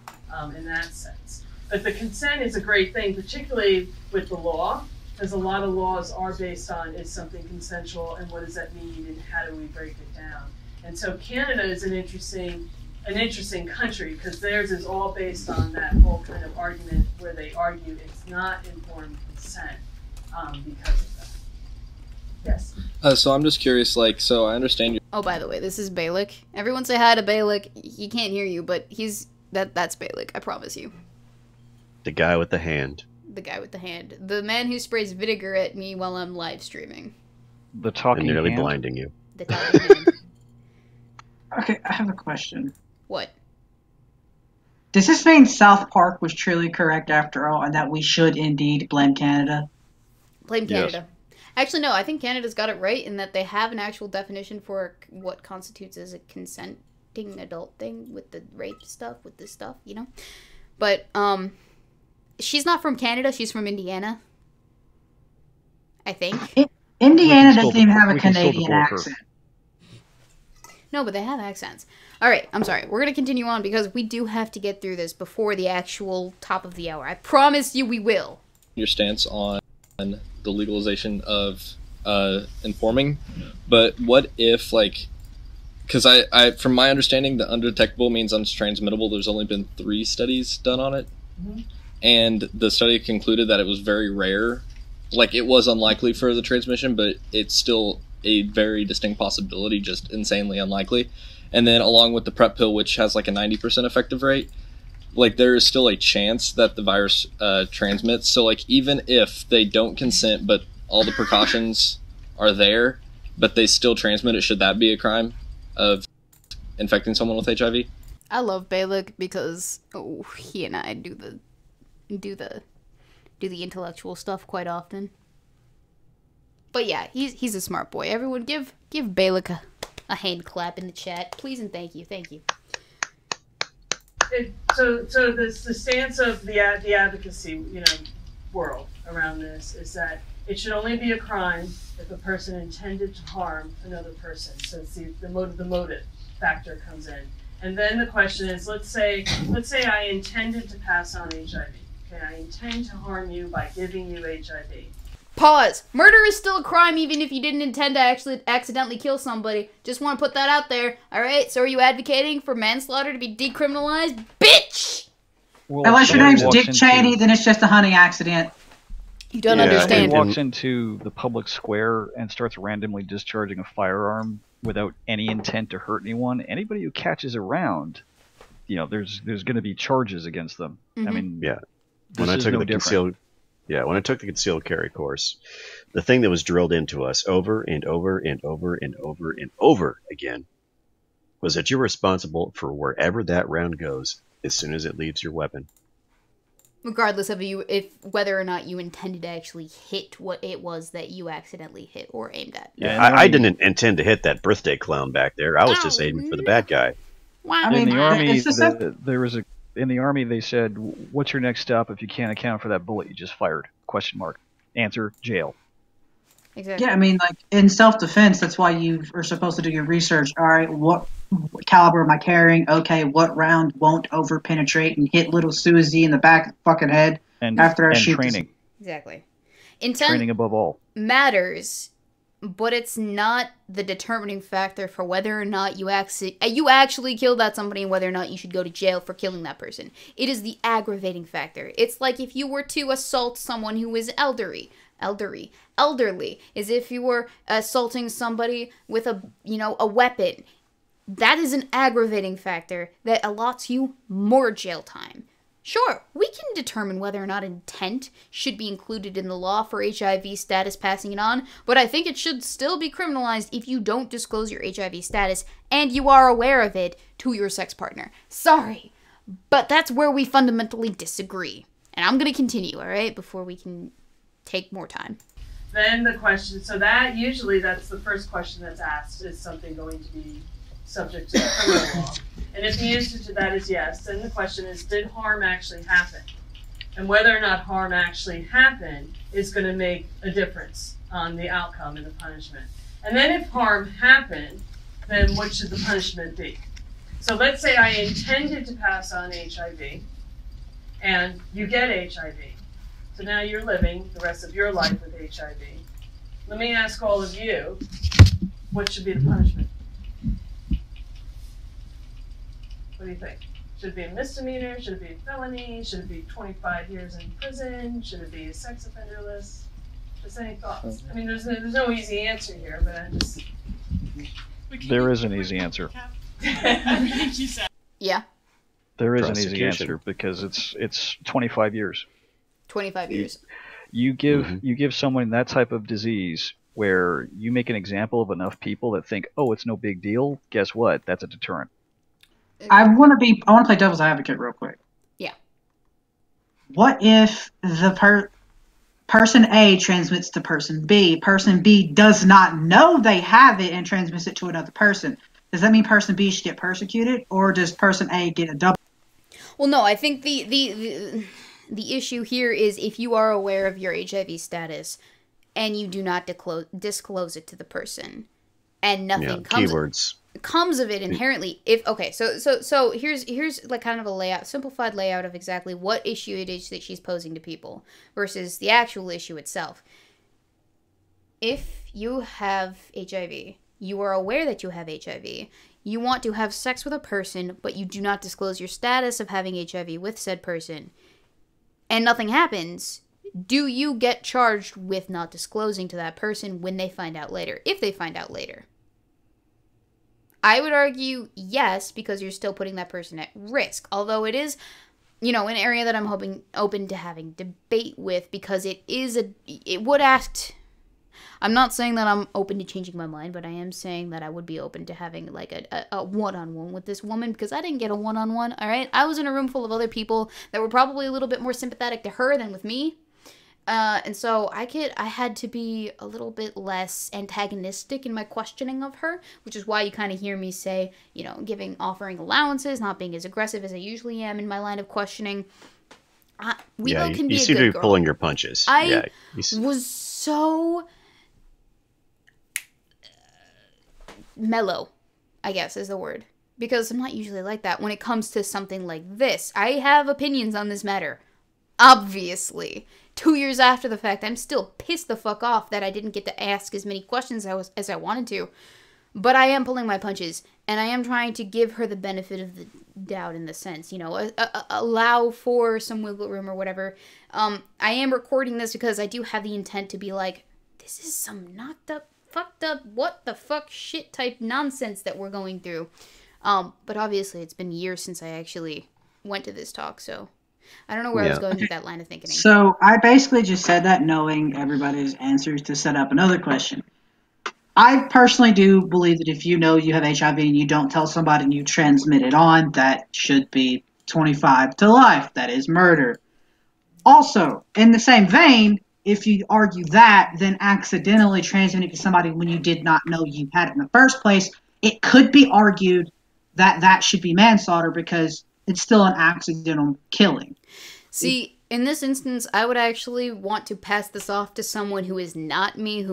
In that sense. But the consent is a great thing, particularly with the law, because a lot of laws are based on is something consensual and what does that mean and how do we break it down. And so Canada is an interesting country because theirs is all based on that whole kind of argument where they argue it's not informed consent because of that. Yes. So I'm just curious, so I understand you. Oh, by the way, this is Balik. Everyone say hi to Balik. He can't hear you, but that's Balik, I promise you. The guy with the hand. The guy with the hand. The man who sprays vinegar at me while I'm live streaming. The talking and nearly hand. blinding you. The talking hand. Okay, I have a question. What? Does this mean South Park was truly correct after all, and that we should indeed blame Canada? Blame Canada. Yes. Actually, no, I think Canada's got it right in that they have an actual definition for what constitutes as a consenting adult thing with the rape stuff, with this stuff, you know? But, she's not from Canada, she's from Indiana. I think. Indiana doesn't even have a Canadian accent. No, but they have accents. Alright, I'm sorry. We're going to continue on because we do have to get through this before the actual top of the hour. I promise you we will. Your stance on the legalization of informing, but what if, because I from my understanding, the undetectable means untransmittable. There's only been 3 studies done on it, and the study concluded that it was very rare. It was unlikely for the transmission, but it's still a very distinct possibility, just insanely unlikely. And then along with the PrEP pill, which has a 90% effective rate, there is still a chance that the virus transmits. So even if they don't consent, but all the precautions are there, but they still transmit it, should that be a crime of infecting someone with HIV? I love Balik because he and I do the intellectual stuff quite often. But yeah, he's a smart boy. Everyone give Balik a hand clap in the chat, please and thank you. So the stance of the advocacy, world around this is that it should only be a crime if a person intended to harm another person. So it's the motive factor comes in, and then the question is, let's say I intended to pass on HIV. Okay, I intend to harm you by giving you HIV. Pause. Murder is still a crime even if you didn't intend to actually accidentally kill somebody. Just want to put that out there. Alright, so are you advocating for manslaughter to be decriminalized? Bitch! Well, unless your name's Dick Cheney, then it's just a hunting accident. You don't understand. If he walks into the public square and starts randomly discharging a firearm without any intent to hurt anyone, anybody who catches around there's going to be charges against them. I mean, yeah. When I took when I took the concealed carry course, the thing that was drilled into us over and over and over and over and over again was that you're responsible for wherever that round goes as soon as it leaves your weapon. Regardless of whether or not you intended to actually hit what it was that you accidentally hit or aimed at. Yeah, I didn't intend to hit that birthday clown back there. I was just aiming for the bad guy. I mean, in the army, it's in the army they said, "What's your next step if you can't account for that bullet you just fired?" ? Answer: jail. Exactly. Yeah, I mean, like in self-defense, that's why you are supposed to do your research. All right, what caliber am I carrying? Okay, what round won't over-penetrate and hit little Susie in the back of the fucking head after I shoot training. Exactly. Training above all matters, but it's not the determining factor for whether or not you actually killed that somebody and whether or not you should go to jail for killing that person. It is the aggravating factor. It's like if you were to assault someone who is elderly, as if you were assaulting somebody with a weapon. That is an aggravating factor that allots you more jail time. Sure, we can determine whether or not intent should be included in the law for HIV status passing it on, but I think it should still be criminalized if you don't disclose your HIV status and you are aware of it to your sex partner. Sorry, but that's where we fundamentally disagree. And I'm going to continue, all right, before we can take more time. Then the question, so that usually that's the first question that's asked, is something going to be subject to the criminal law? And if the answer to that is yes, then the question is, did harm actually happen? And whether or not harm actually happened is going to make a difference on the outcome and the punishment. And then if harm happened, then what should the punishment be? So let's say I intended to pass on HIV, and you get HIV. So now you're living the rest of your life with HIV. Let me ask all of you, what should be the punishment? What do you think? Should it be a misdemeanor? Should it be a felony? Should it be 25 years in prison? Should it be a sex offender list? Just any thoughts? I mean, there's no easy answer here, but I just... There is an easy answer. Yeah. There is an easy answer because it's 25 years. 25 years. You give someone that type of disease where you make an example of enough people that think, oh, it's no big deal. Guess what? That's a deterrent. I want to play devil's advocate real quick. Yeah. What if the person A transmits to person B does not know they have it and transmits it to another person? Does that mean person B should get persecuted, or does person A get a double? Well, no, I think the issue here is if you are aware of your HIV status and you do not disclose it to the person, and nothing comes of it inherently. So here's like kind of a simplified layout of exactly what issue it is that she's posing to people versus the actual issue itself. If you have HIV, you are aware that you have HIV, you want to have sex with a person, but you do not disclose your status of having HIV with said person, and nothing happens, do you get charged with not disclosing to that person when they find out later, if they find out later? I would argue yes, because you're still putting that person at risk. Although it is, an area that I'm open to having debate with, because it would act. I'm not saying that I'm open to changing my mind, but I am saying that I would be open to having like a one-on-one with this woman, because I didn't get a one-on-one, all right? I was in a room full of other people that were probably a little bit more sympathetic to her than with me. And so I had to be a little bit less antagonistic in my questioning of her, which is why you kind of hear me say, offering allowances, not being as aggressive as I usually am in my line of questioning. Weebo can be a good girl. You seem to be pulling your punches. I was so mellow, I guess is the word, because I'm not usually like that when it comes to something like this. I have opinions on this matter, obviously. 2 years after the fact, I'm still pissed the fuck off that I didn't get to ask as many questions as I wanted to. But I am pulling my punches, and I am trying to give her the benefit of the doubt in the sense, allow for some wiggle room or whatever. I am recording this because I do have the intent to be like, this is some knocked up, fucked up, what the fuck shit type nonsense that we're going through. But obviously it's been years since I actually went to this talk, so I don't know where I was going with that line of thinking. So I basically just said that knowing everybody's answers to set up another question. I personally do believe that if you know you have HIV and you don't tell somebody and you transmit it on, that should be 25 to life. That is murder. Also, in the same vein, if you argue that, then accidentally transmitting to somebody when you did not know you had it in the first place, it could be argued that that should be manslaughter because it's still an accidental killing. See, in this instance, I would actually want to pass this off to someone who is not me,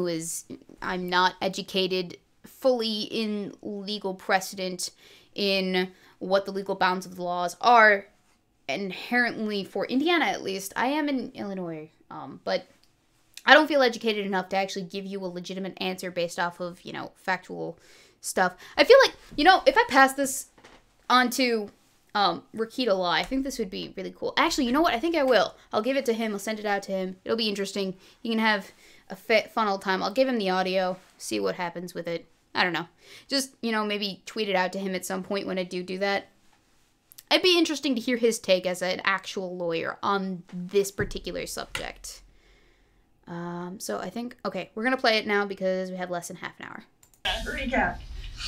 I'm not educated fully in legal precedent, in what the legal bounds of the laws are. Inherently, for Indiana at least, I am in Illinois, but I don't feel educated enough to actually give you a legitimate answer based off of, factual stuff. I feel like, if I pass this on to Rakita Law, I think this would be really cool. Actually, you know what? I think I will. I'll give it to him. I'll send it out to him. It'll be interesting. He can have a fun old time. I'll give him the audio, see what happens with it. I don't know. Just, maybe tweet it out to him at some point when I do that. It'd be interesting to hear his take as an actual lawyer on this particular subject. So I think, okay, we're going to play it now because we have less than half an hour. Recap.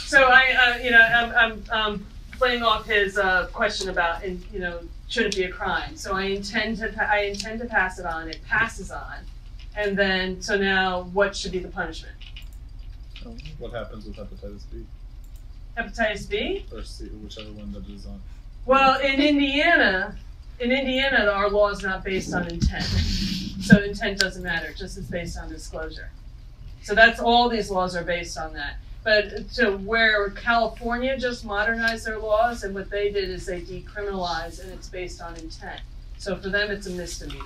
So I'm playing off his question about, should it be a crime? So I intend to pass it on. It passes on. And then, so now what should be the punishment? What happens with hepatitis B? Hepatitis B? Or C, whichever one that is on. Well, in Indiana, our law is not based on intent. So intent doesn't matter, just it's based on disclosure. So that's all these laws are based on that. But to where California just modernized their laws, and what they did is they decriminalized, and it's based on intent. So for them, it's a misdemeanor.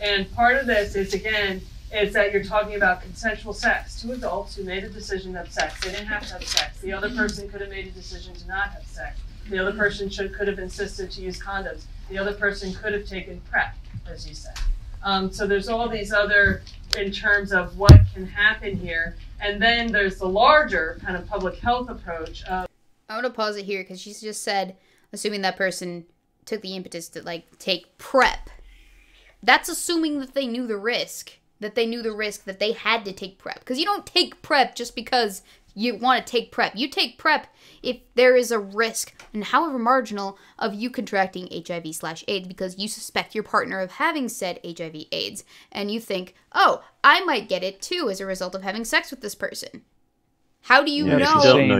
And part of this is, again, is that you're talking about consensual sex. Two adults who made a decision to have sex. They didn't have to have sex. The other person could have made a decision to not have sex. The other person could have insisted to use condoms. The other person could have taken PrEP, as you said. So there's all these other, in terms of what can happen here. And then there's the larger kind of public health approach. I want to pause it here because she just said, assuming that person took the impetus to, take PrEP. That's assuming that they knew the risk. That they had to take PrEP. Because you don't take PrEP just because you want to take PrEP. You take PrEP if there is a risk, and however marginal, of you contracting HIV/AIDS because you suspect your partner of having said HIV/AIDS, and you think, oh, I might get it too as a result of having sex with this person. How do you know? If you don't know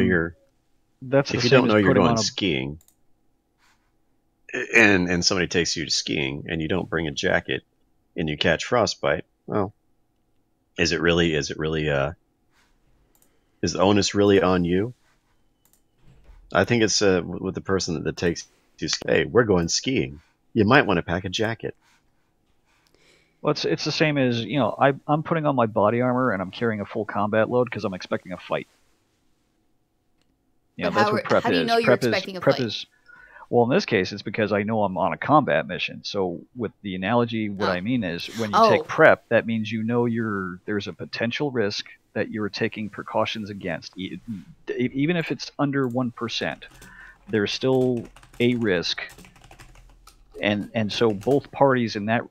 you're going skiing, and somebody takes you to skiing, and you don't bring a jacket, and you catch frostbite, well, is the onus really on you? I think it's with the person that takes you, hey, we're going skiing. You might want to pack a jacket. Well, it's the same as, I'm putting on my body armor and I'm carrying a full combat load because I'm expecting a fight. That's what PrEP is. How do you know you're expecting a fight? Well, in this case, it's because I know I'm on a combat mission. So with the analogy, what I mean is when you take PrEP, that means there's a potential risk that you're taking precautions against. Even if it's under 1%, there's still a risk. And so both parties in that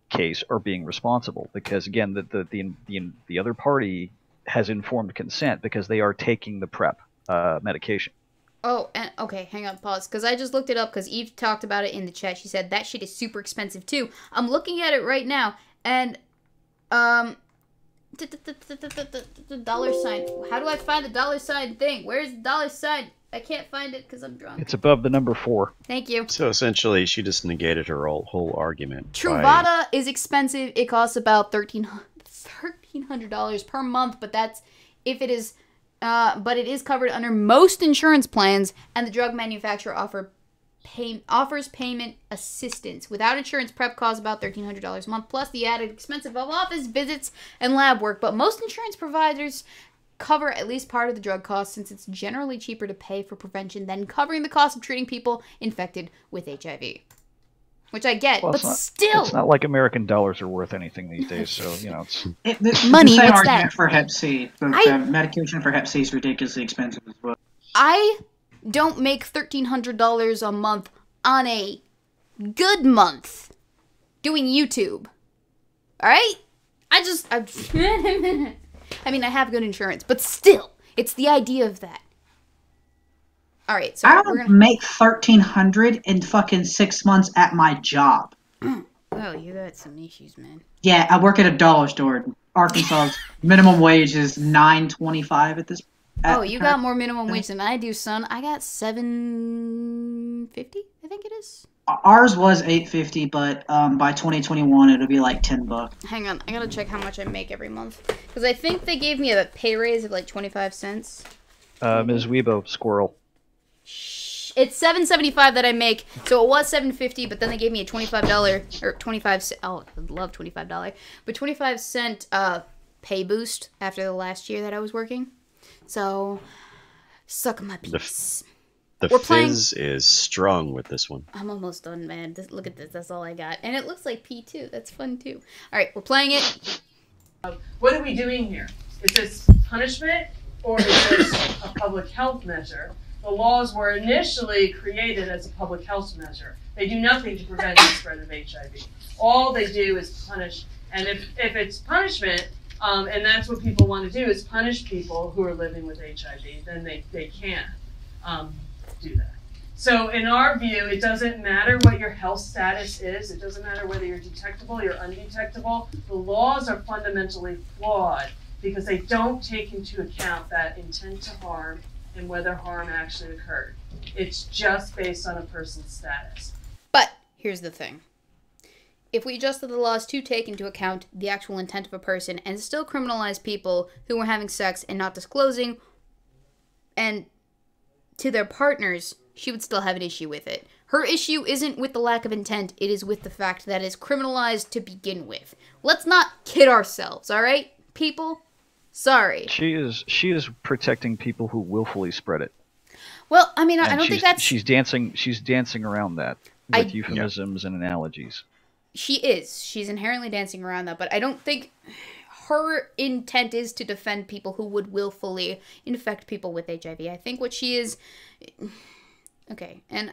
case are being responsible because, again, the other party has informed consent because they are taking the PrEP medication. Oh, and okay, hang on, pause, because I just looked it up because Eve talked about it in the chat. She said that shit is super expensive too. I'm looking at it right now, and the dollar sign. How do I find the dollar sign thing? Where's the dollar sign? I can't find it because I'm drunk. It's above the number 4. Thank you. So essentially, she just negated her whole argument. Truvada is expensive. It costs about $1,300 per month, but that's if it is. But it is covered under most insurance plans, and the drug manufacturer offers payment assistance. Without insurance, PrEP costs about $1,300 a month, plus the added expense of office visits and lab work. But most insurance providers cover at least part of the drug cost, since it's generally cheaper to pay for prevention than covering the cost of treating people infected with HIV. Which I get, but still. It's not like American dollars are worth anything these days, so, it's... Money, the same what's argument that? For Hep C. Medication for Hep C is ridiculously expensive as well. I don't make $1,300 a month on a good month doing YouTube. Alright? I mean, I have good insurance, but still, it's the idea of that. Alright, so I we're gonna make $1,300 in fucking 6 months at my job. Oh, you got some issues, man. Yeah, I work at a dollar store in Arkansas. Minimum wage is $9.25 at this. Oh, you got more minimum wage than I do, son. I got $7.50, I think it is. Ours was $8.50, but by 2021 it'll be like $10. Hang on, I gotta check how much I make every month because I think they gave me a pay raise of like 25 cents. Ms. Weebo, squirrel. It's $7.75 that I make, so it was $7.50, but then they gave me a $25 or 25. Oh, I love $25, but 25-cent pay boost after the last year that I was working. So, suck my piece. The fizz is strong with this one. I'm almost done, man. Look at this. That's all I got, and it looks like P2. That's fun too. All right, we're playing it. What are we doing here? Is this punishment or is this a public health measure? The laws were initially created as a public health measure. They do nothing to prevent the spread of HIV. All they do is punish. And if it's punishment, and that's what people want to do, is punish people who are living with HIV, then they can do that. So in our view, it doesn't matter what your health status is. It doesn't matter whether you're detectable, you're undetectable. The laws are fundamentally flawed because they don't take into account that intent to harm and whether harm actually occurred. It's just based on a person's status. But here's the thing. If we adjusted the laws to take into account the actual intent of a person and still criminalize people who were having sex and not disclosing and to their partners, she would still have an issue with it. Her issue isn't with the lack of intent, it is with the fact that it's criminalized to begin with. Let's not kid ourselves, alright, people? Sorry. She is protecting people who willfully spread it. Well, I mean, I don't think that's... She's dancing around that with euphemisms and analogies. She is. She's inherently dancing around that, but I don't think her intent is to defend people who would willfully infect people with HIV. I think what she is... Okay, and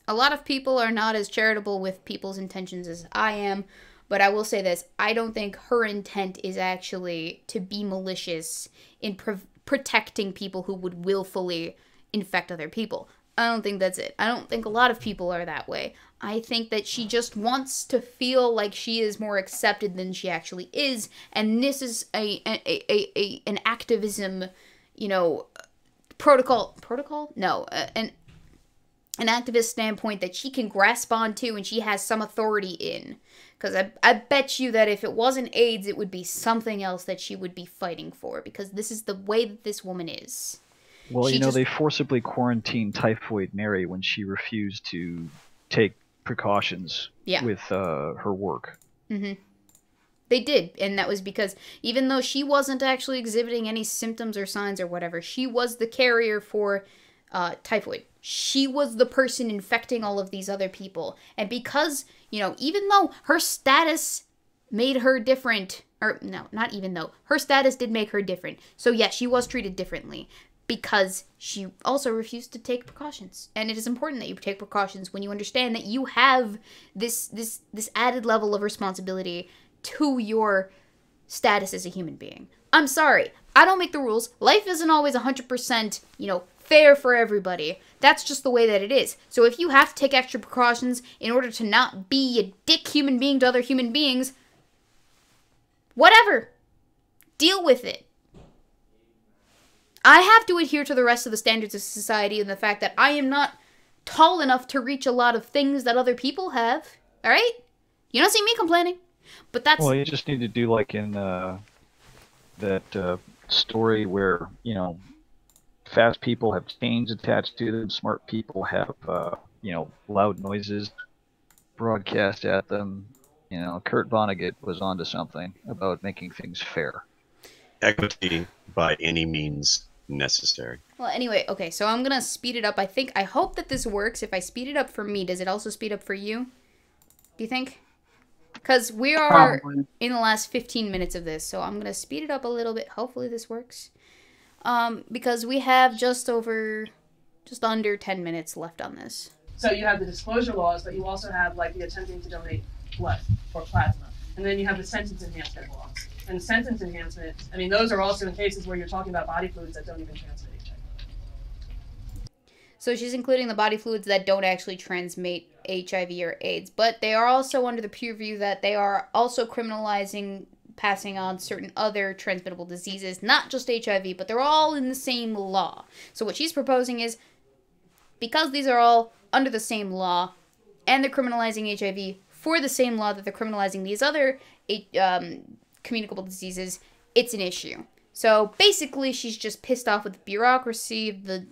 a lot of people are not as charitable with people's intentions as I am, but I will say this, I don't think her intent is actually to be malicious in protecting people who would willfully infect other people. I don't think that's it. I don't think a lot of people are that way. I think that she just wants to feel like she is more accepted than she actually is, and this is an activism, protocol? No, an activist standpoint that she can grasp onto and she has some authority in. Because I bet you that if it wasn't AIDS, it would be something else that she would be fighting for. Because this is the way that this woman is. Well, they forcibly quarantined Typhoid Mary when she refused to take precautions with her work. Mm-hmm. They did, and that was because even though she wasn't actually exhibiting any symptoms or signs or whatever, she was the carrier for typhoid. She was the person infecting all of these other people. And because, even though her status made her different, or no, not even though, her status did make her different. So yeah, she was treated differently because she also refused to take precautions. And it is important that you take precautions when you understand that you have this added level of responsibility to your status as a human being. I'm sorry, I don't make the rules. Life isn't always 100%, fair for everybody. That's just the way that it is. So if you have to take extra precautions in order to not be a dick human being to other human beings, whatever. Deal with it. I have to adhere to the rest of the standards of society and the fact that I am not tall enough to reach a lot of things that other people have. Alright? You don't see me complaining. But that's... Well, you just need to do like in that story where, fast people have chains attached to them, smart people have, loud noises broadcast at them. Kurt Vonnegut was onto something about making things fair. Equity by any means necessary. Well, anyway, okay, so I'm gonna speed it up. I hope that this works. If I speed it up for me, does it also speed up for you? Do you think? Because we are in the last 15 minutes of this, so I'm going to speed it up a little bit. Hopefully this works. Because we have just over just under 10 minutes left on this. So you have the disclosure laws, but you also have like the attempting to donate blood or plasma. And then you have the sentence enhancement laws. And sentence enhancement, I mean, those are also in cases where you're talking about body fluids that don't even transmit HIV. So she's including the body fluids that don't actually transmit HIV or AIDS, but they are also under the purview that they are also criminalizing passing on certain other transmittable diseases, not just HIV, but they're all in the same law. So what she's proposing is, because these are all under the same law, and they're criminalizing HIV for the same law that they're criminalizing these other communicable diseases, it's an issue. So basically, she's just pissed off with the bureaucracy, the,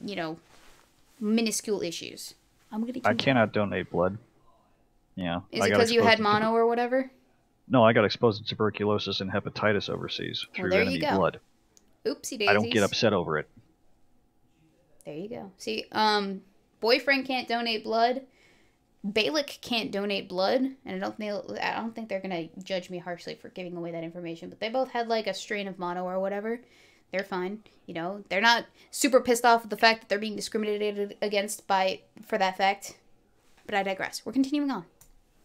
minuscule issues. I cannot donate blood. Yeah. Is it because you had mono or whatever? No, I got exposed to tuberculosis and hepatitis overseas through enemy blood. Oopsie daisies. I don't get upset over it. There you go. See, boyfriend can't donate blood. Balik can't donate blood, and I don't think they're gonna judge me harshly for giving away that information. But they both had like a strain of mono or whatever. They're fine. They're not super pissed off with the fact that they're being discriminated against for that fact. But I digress. We're continuing on.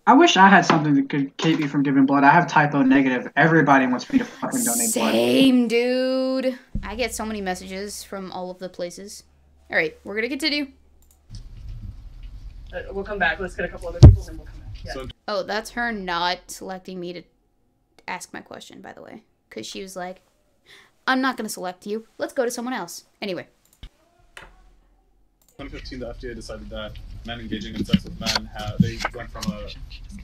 I wish I had something that could keep me from giving blood. I have type O negative. Everybody wants me to fucking donate blood. Same, dude. I get so many messages from all of the places. All right, we're gonna continue. We'll come back. Let's get a couple other people, and we'll come back. Yeah. Oh, that's her not selecting me to ask my question, by the way. Because she was like, I'm not going to select you. Let's go to someone else. Anyway. 2015, the FDA decided that men engaging in sex with men, they went from a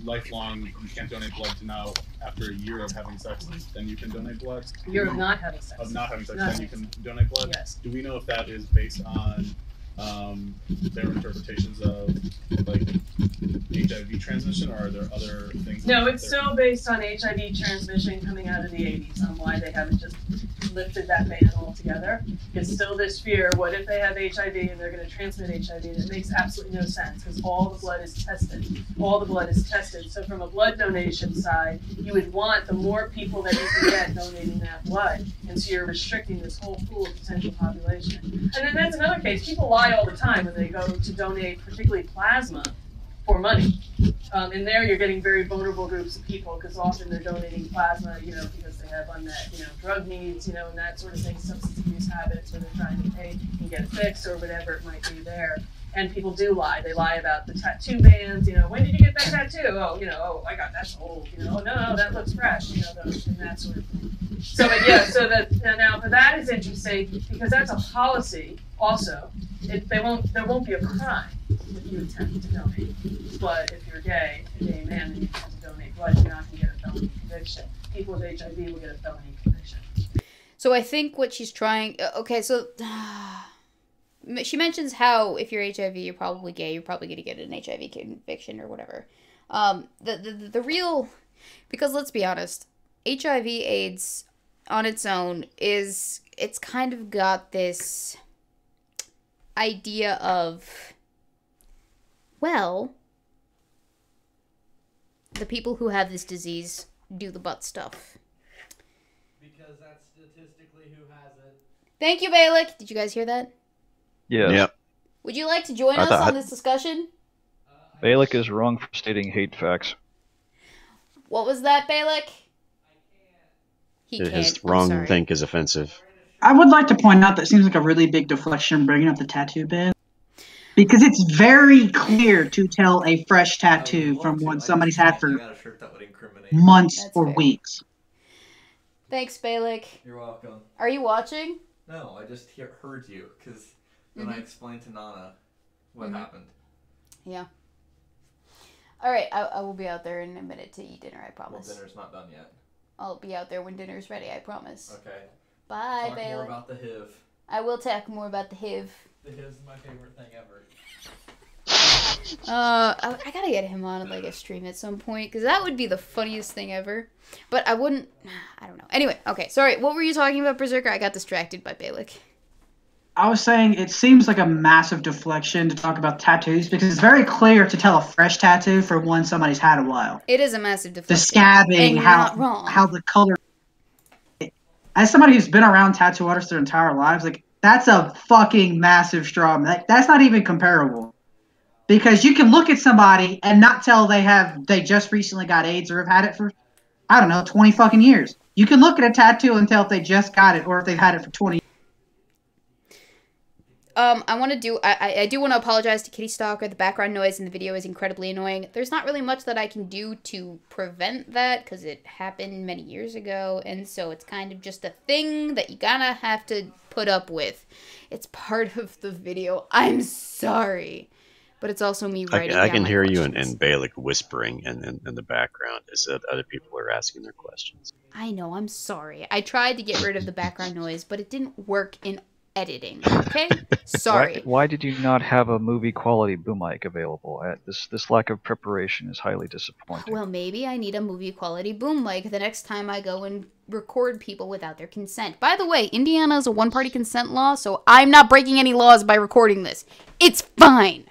lifelong, you can't donate blood, to now, after a year of having sex, then you can donate blood. A year of not having sex. Of not having sex, then you can donate blood? Yes. Do we know if that is based on their interpretations of like HIV transmission, or are there other things? No, it's still based on HIV transmission coming out of the 80s, on why they haven't just lifted that ban altogether. It's still this fear, what if they have HIV and they're going to transmit HIV? And it makes absolutely no sense, because all the blood is tested. All the blood is tested. So from a blood donation side, you would want the more people that you can get donating that blood. And so you're restricting this whole pool of potential population. And then that's another case. People lie all the time when they go to donate, particularly plasma, for money. And there you're getting very vulnerable groups of people, because often they're donating plasma, because they have unmet, drug needs, and that sort of thing, substance abuse habits, or they're trying to pay and get a fix or whatever it might be there. And people do lie. They lie about the tattoo bans, when did you get that tattoo? Oh, I got that's old, no, that looks fresh, and that sort of thing. So, so that, now for that is interesting, because that's a policy also. There won't be a crime if you attempt to donate blood. If you're gay, a gay man, and you attempt to donate blood, you're not going to get a felony conviction. People with HIV will get a felony conviction. So I think what she's trying... Okay, so... she mentions how if you're HIV, you're probably gay, you're probably going to get an HIV conviction or whatever. The real... Because let's be honest, HIV/AIDS on its own it's kind of got this idea of, well, the people who have this disease do the butt stuff. Because that's statistically who has it. Thank you, Balik. Did you guys hear that? Yeah. Yep. Would you like to join us on this discussion? Balik is wrong for stating hate facts. What was that, Balik? He can't. His wrong think is offensive. I would like to point out that it seems like a really big deflection bringing up the tattoo ban. Because it's very clear to tell a fresh tattoo from one somebody's had for months or weeks. Thanks, Balik. You're welcome. Are you watching? No, I just heard you, because then I explained to Nana what happened. Yeah. Alright, I will be out there in a minute to eat dinner, I promise. Well, dinner's not done yet. I'll be out there when dinner's ready, I promise. Okay. Bye, Talk Balik. more about the HIV. I will talk more about the HIV. The HIV's my favorite thing ever. I gotta get him on like a stream at some point, because that would be the funniest thing ever. But I wouldn't... I don't know. Anyway, okay, sorry. What were you talking about, Berserker? I got distracted by Balik. I was saying it seems like a massive deflection to talk about tattoos, because it's very clear to tell a fresh tattoo from one somebody's had a while. It is a massive deflection. The scabbing, how the color... As somebody who's been around tattoo artists their entire lives, like, That's a fucking massive straw. That's not even comparable. Because you can look at somebody and not tell they just recently got AIDS or have had it for, I don't know, 20 fucking years. You can look at a tattoo and tell if they just got it or if they've had it for 20 years. I do want to apologize to Kitty Stalker. The background noise in the video is incredibly annoying. There's not really much that I can do to prevent that because it happened many years ago, and so it's kind of just a thing that you gotta have to put up with. It's part of the video. I'm sorry. But it's also me writing down I can hear questions. you and Balik whispering in the background as other people are asking their questions. I know, I'm sorry. I tried to get rid of the background noise, but it didn't work in editing, okay? Sorry. Why did you not have a movie quality boom mic available? This lack of preparation is highly disappointing. Well, maybe I need a movie quality boom mic the next time I go and record people without their consent. By the way, Indiana is a one-party consent law, so I'm not breaking any laws by recording this. It's fine.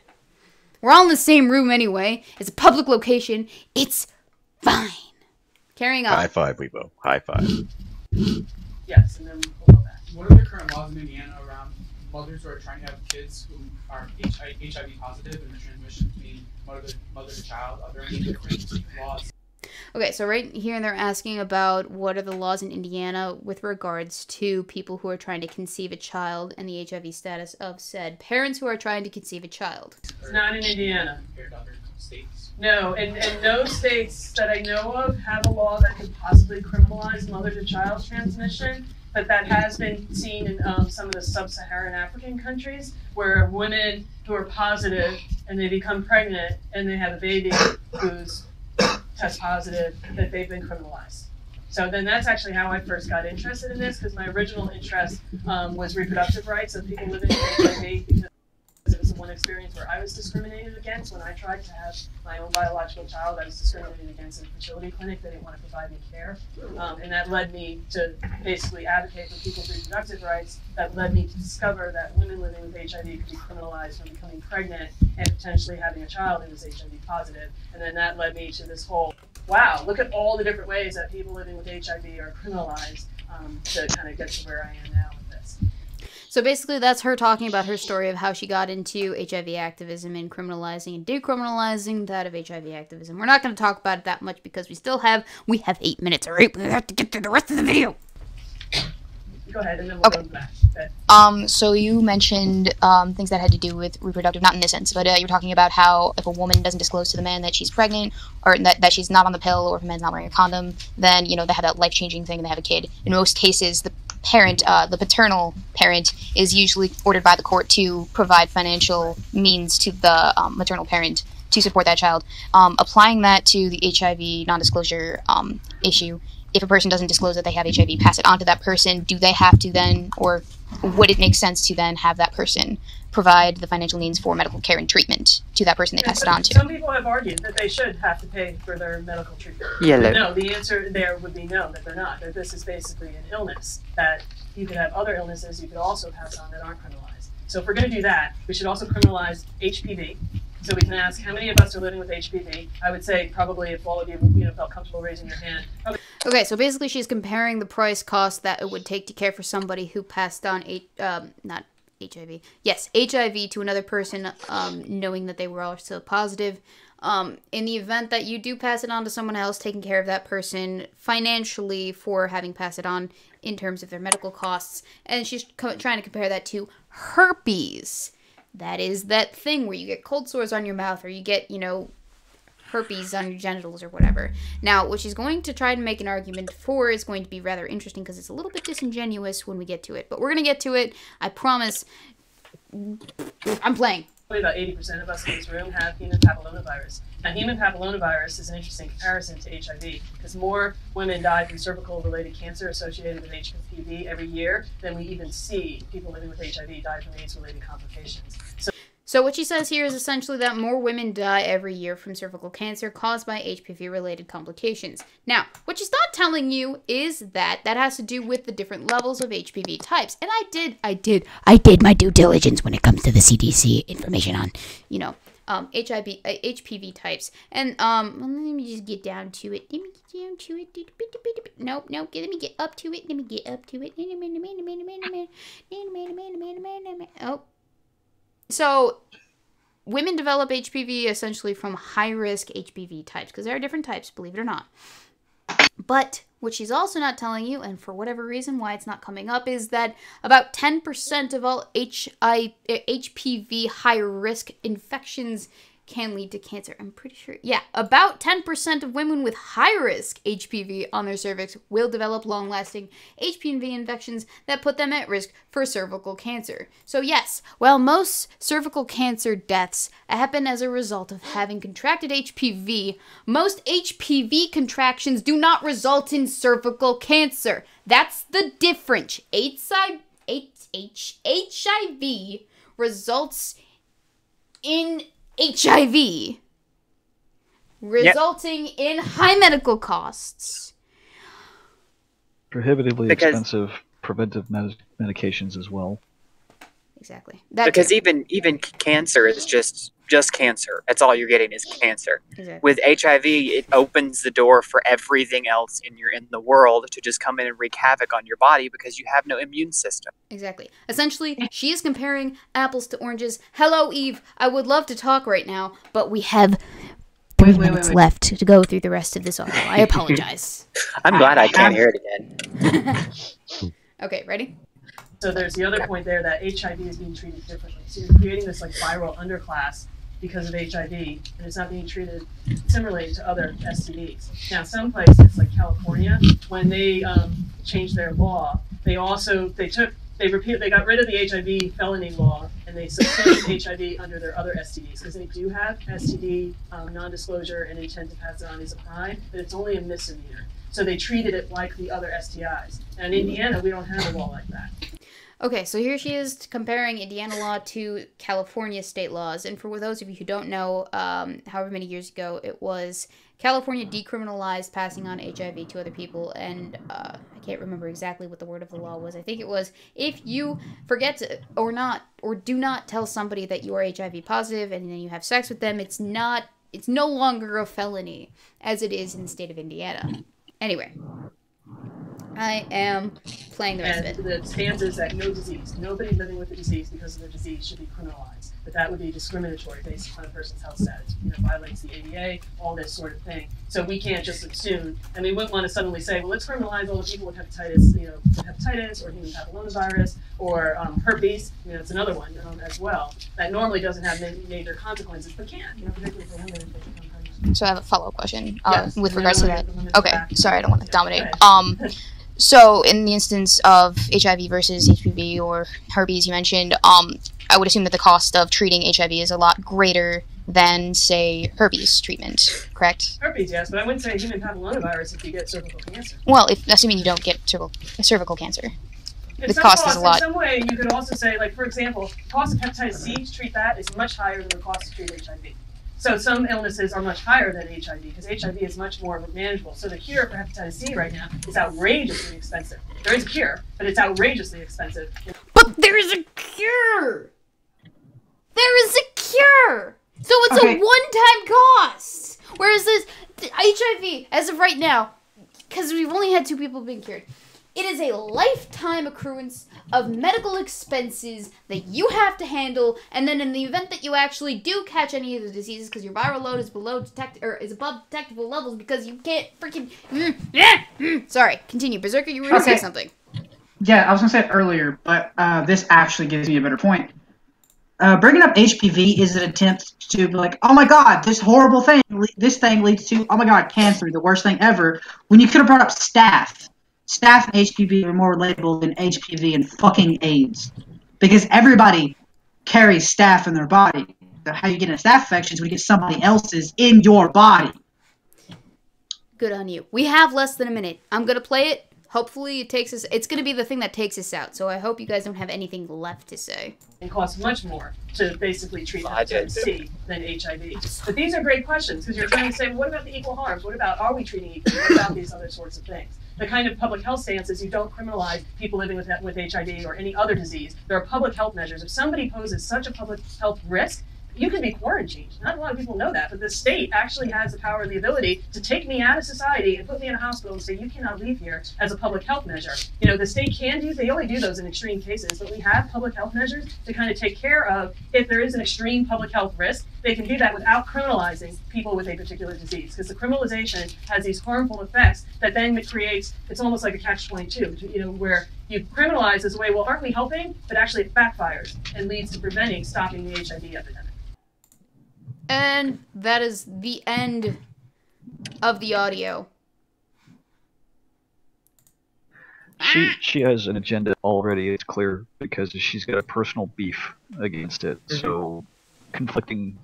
We're all in the same room anyway. It's a public location. It's fine. Carrying on. High five, Weebo. High five. Yes, and then we'll go back. What are the current laws in Indiana around mothers who are trying to have kids who are HIV positive and the transmission between mother to child? Are there any different laws? Okay, so right here they're asking about what are the laws in Indiana with regards to people who are trying to conceive a child and the HIV status of said parents who are trying to conceive a child. It's not in Indiana. Compared to other states? No, and no states that I know of have a law that could possibly criminalize mother-to-child transmission, but that has been seen in some of the sub-Saharan African countries where women who are positive and they become pregnant and they have a baby who's test positive, that they've been criminalized. So then that's actually how I first got interested in this, because my original interest was reproductive rights of people living with HIV, because it was the one experience where I was discriminated against. When I tried to have my own biological child, I was discriminated against in a fertility clinic. They didn't want to provide me care. And that led me to basically advocate for people's reproductive rights. That led me to discover that women living with HIV could be criminalized for becoming pregnant and potentially having a child who was HIV positive. And then that led me to this whole, wow, look at all the different ways that people living with HIV are criminalized, to kind of get to where I am now with this. So basically that's her talking about her story of how she got into HIV activism and criminalizing and decriminalizing that of HIV activism. We're not going to talk about it that much because we have 8 minutes, alright? We have to get through the rest of the video. Go ahead, and then we'll go back. So you mentioned things that had to do with reproductive, not in this sense, but you were talking about how if a woman doesn't disclose to the man that she's pregnant or that she's not on the pill or if a man's not wearing a condom, then, they have that life-changing thing and they have a kid. In most cases, the parent, the paternal parent, is usually ordered by the court to provide financial means to the maternal parent to support that child. Applying that to the HIV non-disclosure issue, if a person doesn't disclose that they have HIV, pass it on to that person, do they have to then, or would it make sense to then have that person provide the financial means for medical care and treatment to that person they pass it on to? Some people have argued that they should have to pay for their medical treatment. Yellow. No, the answer there would be no, that they're not. That this is basically an illness, that you could have other illnesses you could also pass on that aren't criminalized. So if we're going to do that, we should also criminalize HPV. So we can ask how many of us are living with HPV. I would say probably if all of you, felt comfortable raising your hand. Okay, so basically she's comparing the price cost that it would take to care for somebody who passed on not HIV. Yes, HIV to another person, knowing that they were also positive. In the event that you do pass it on to someone else, taking care of that person financially for having passed it on in terms of their medical costs. And she's trying to compare that to herpes. That is that thing where you get cold sores on your mouth or you get, herpes on your genitals or whatever. Now, what she's going to try to make an argument for is going to be rather interesting because it's a little bit disingenuous when we get to it. But we're going to get to it. I promise. I'm playing. Probably about 80% of us in this room have human papillomavirus. Now, human papillomavirus is an interesting comparison to HIV because more women die from cervical-related cancer associated with HPV every year than we even see people living with HIV die from AIDS-related complications. So what she says here is essentially that more women die every year from cervical cancer caused by HPV-related complications. Now, what she's not telling you is that has to do with the different levels of HPV types. And I did my due diligence when it comes to the CDC information on, HPV types. And let me just get down to it. Nope. Let me get up to it. Oh. So, women develop HPV essentially from high-risk HPV types, because there are different types, believe it or not. But what she's also not telling you, and for whatever reason why it's not coming up, is that about 10% of all HPV high-risk infections can lead to cancer. I'm pretty sure. Yeah, about 10% of women with high-risk HPV on their cervix will develop long-lasting HPV infections that put them at risk for cervical cancer. So yes, while most cervical cancer deaths happen as a result of having contracted HPV, most HPV contractions do not result in cervical cancer. That's the difference. HIV results in HIV, resulting in high medical costs. Prohibitively expensive preventive medications as well. Exactly. Because even cancer is just cancer. That's all you're getting is cancer. Exactly. With HIV, it opens the door for everything else in the world to just come in and wreak havoc on your body because you have no immune system. Exactly. Essentially, she is comparing apples to oranges. Hello, Eve. I would love to talk right now, but we have 3 minutes left to go through the rest of this audio. I apologize. I'm glad I can't hear it again. Okay, ready? So there's the other point there that HIV is being treated differently. So you're creating this like viral underclass because of HIV, and it's not being treated similarly to other STDs. Now, some places like California, when they changed their law, they got rid of the HIV felony law, and they subsumed HIV under their other STDs, because they do have STD non-disclosure and intent to pass it on as a crime, but it's only a misdemeanor. So they treated it like the other STIs. And in Indiana, we don't have a law like that. Okay, so here she is comparing Indiana law to California state laws. And for those of you who don't know, however many years ago it was, California decriminalized passing on HIV to other people. And I can't remember exactly what the word of the law was. I think it was, if you forget to, or do not tell somebody that you are HIV positive and then you have sex with them, it's no longer a felony as it is in the state of Indiana. Anyway, I am playing the rest of it. The stance is that no disease, nobody living with the disease because of their disease should be criminalized. But that would be discriminatory based upon a person's health status. Violates the ADA, all this sort of thing. So we can't just assume, and we wouldn't want to suddenly say, well, let's criminalize all the people with hepatitis, or human papillomavirus, or herpes. It's another one as well that normally doesn't have major consequences, but can, particularly for women. So I have a follow-up question Yes, with regards to that. Okay, sorry, I don't want to dominate. Right. So in the instance of HIV versus HPV or herpes you mentioned, I would assume that the cost of treating HIV is a lot greater than, say, herpes treatment, correct? Herpes, yes, but I wouldn't say human papillomavirus if you get cervical cancer. Well, assuming you don't get cervical cancer. The cost is a lot. In some way, you could also say, like, for example, the cost of hepatitis C to treat that is much higher than the cost to treat HIV. So some illnesses are much higher than HIV because HIV is much more manageable. So the cure for hepatitis C right now is outrageously expensive. There is a cure, but it's outrageously expensive. But there is a cure! There is a cure! So it's a one-time cost! Whereas this HIV, as of right now, because we've only had 2 people being cured, it is a lifetime accruance of medical expenses that you have to handle, and then in the event that you actually do catch any of the diseases, because your viral load is above detectable levels, because you can't freaking. Sorry, continue, Berserker. You were going to say something. Yeah, I was going to say it earlier, but this actually gives me a better point. Bringing up HPV is an attempt to be like, oh my god, this horrible thing, this thing leads to, oh my god, cancer, the worst thing ever, when you could have brought up staph. Staph and HPV are more relatable than HPV and fucking AIDS. Because everybody carries staph in their body. So how you get a staph infection is when you get somebody else's in your body. Good on you. We have less than a minute. I'm going to play it. Hopefully it takes us... It's going to be the thing that takes us out. So I hope you guys don't have anything left to say. It costs much more to basically treat hepatitis C than HIV. But these are great questions because you're trying to say, well, what about the equal harms? What about, are we treating equally? What about these other sorts of things? The kind of public health stance is you don't criminalize people living with HIV or any other disease. There are public health measures. If somebody poses such a public health risk, you can be quarantined. Not a lot of people know that, but the state actually has the power and the ability to take me out of society and put me in a hospital and say, you cannot leave here as a public health measure. You know, the state can do, they only do those in extreme cases, but we have public health measures to kind of take care of if there is an extreme public health risk. They can do that without criminalizing people with a particular disease, because the criminalization has these harmful effects that then creates, it's almost like a catch-22, you know, where you criminalize as a way, well, aren't we helping? But actually it backfires and leads to preventing, stopping the HIV epidemic. And that is the end of the audio. She has an agenda already, it's clear, because she's got a personal beef against it. So conflicting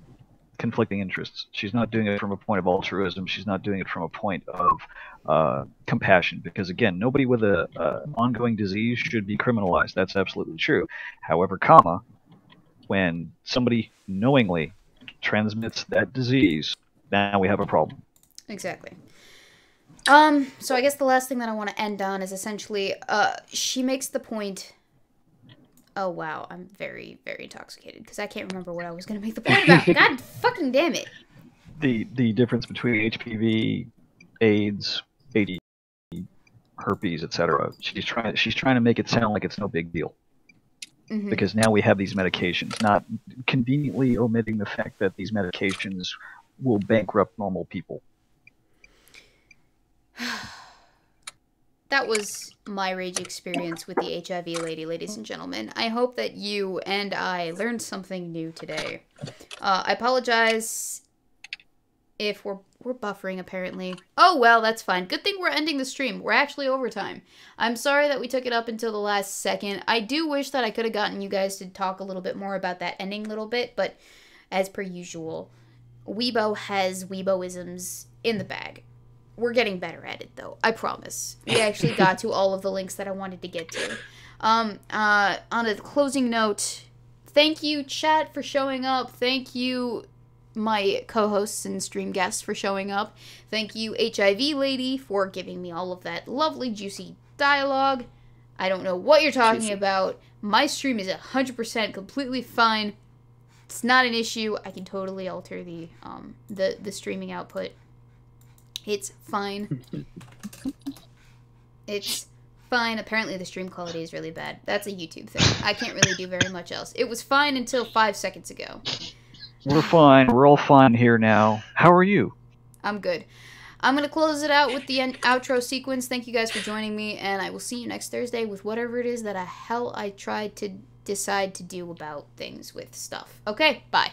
interests. She's not doing it from a point of altruism. She's not doing it from a point of compassion. Because again, nobody with a ongoing disease should be criminalized. That's absolutely true. However, when somebody knowingly transmits that disease, now we have a problem. Exactly. So I guess the last thing that I want to end on is essentially, she makes the point. Oh wow, I'm very, very intoxicated because I can't remember what I was going to make the point about. God fucking damn it. The difference between HPV, AIDS, AD, herpes, etc. She's trying to make it sound like it's no big deal. Mm-hmm. Because now we have these medications, not conveniently omitting the fact that these medications will bankrupt normal people. That was my rage experience with the HIV lady, ladies and gentlemen. I hope that you and I learned something new today. I apologize if we're buffering, apparently. Oh, well, that's fine. Good thing we're ending the stream. We're actually overtime. I'm sorry that we took it up until the last second. I do wish that I could have gotten you guys to talk a little bit more about that ending little bit, but as per usual, Weebo has Weeboisms in the bag. We're getting better at it, though. I promise. We actually got to all of the links that I wanted to get to. On a closing note, thank you, chat, for showing up. Thank you, my co-hosts and stream guests, for showing up. Thank you, HIV lady, for giving me all of that lovely, juicy dialogue. I don't know what you're talking about. My stream is 100% completely fine. It's not an issue. I can totally alter the streaming output. It's fine. It's fine. Apparently the stream quality is really bad. That's a YouTube thing. I can't really do very much else. It was fine until 5 seconds ago. We're fine. We're all fine here now. How are you? I'm good. I'm going to close it out with the outro sequence. Thank you guys for joining me, and I will see you next Thursday with whatever it is that I tried to decide to do about things with stuff. Okay, bye.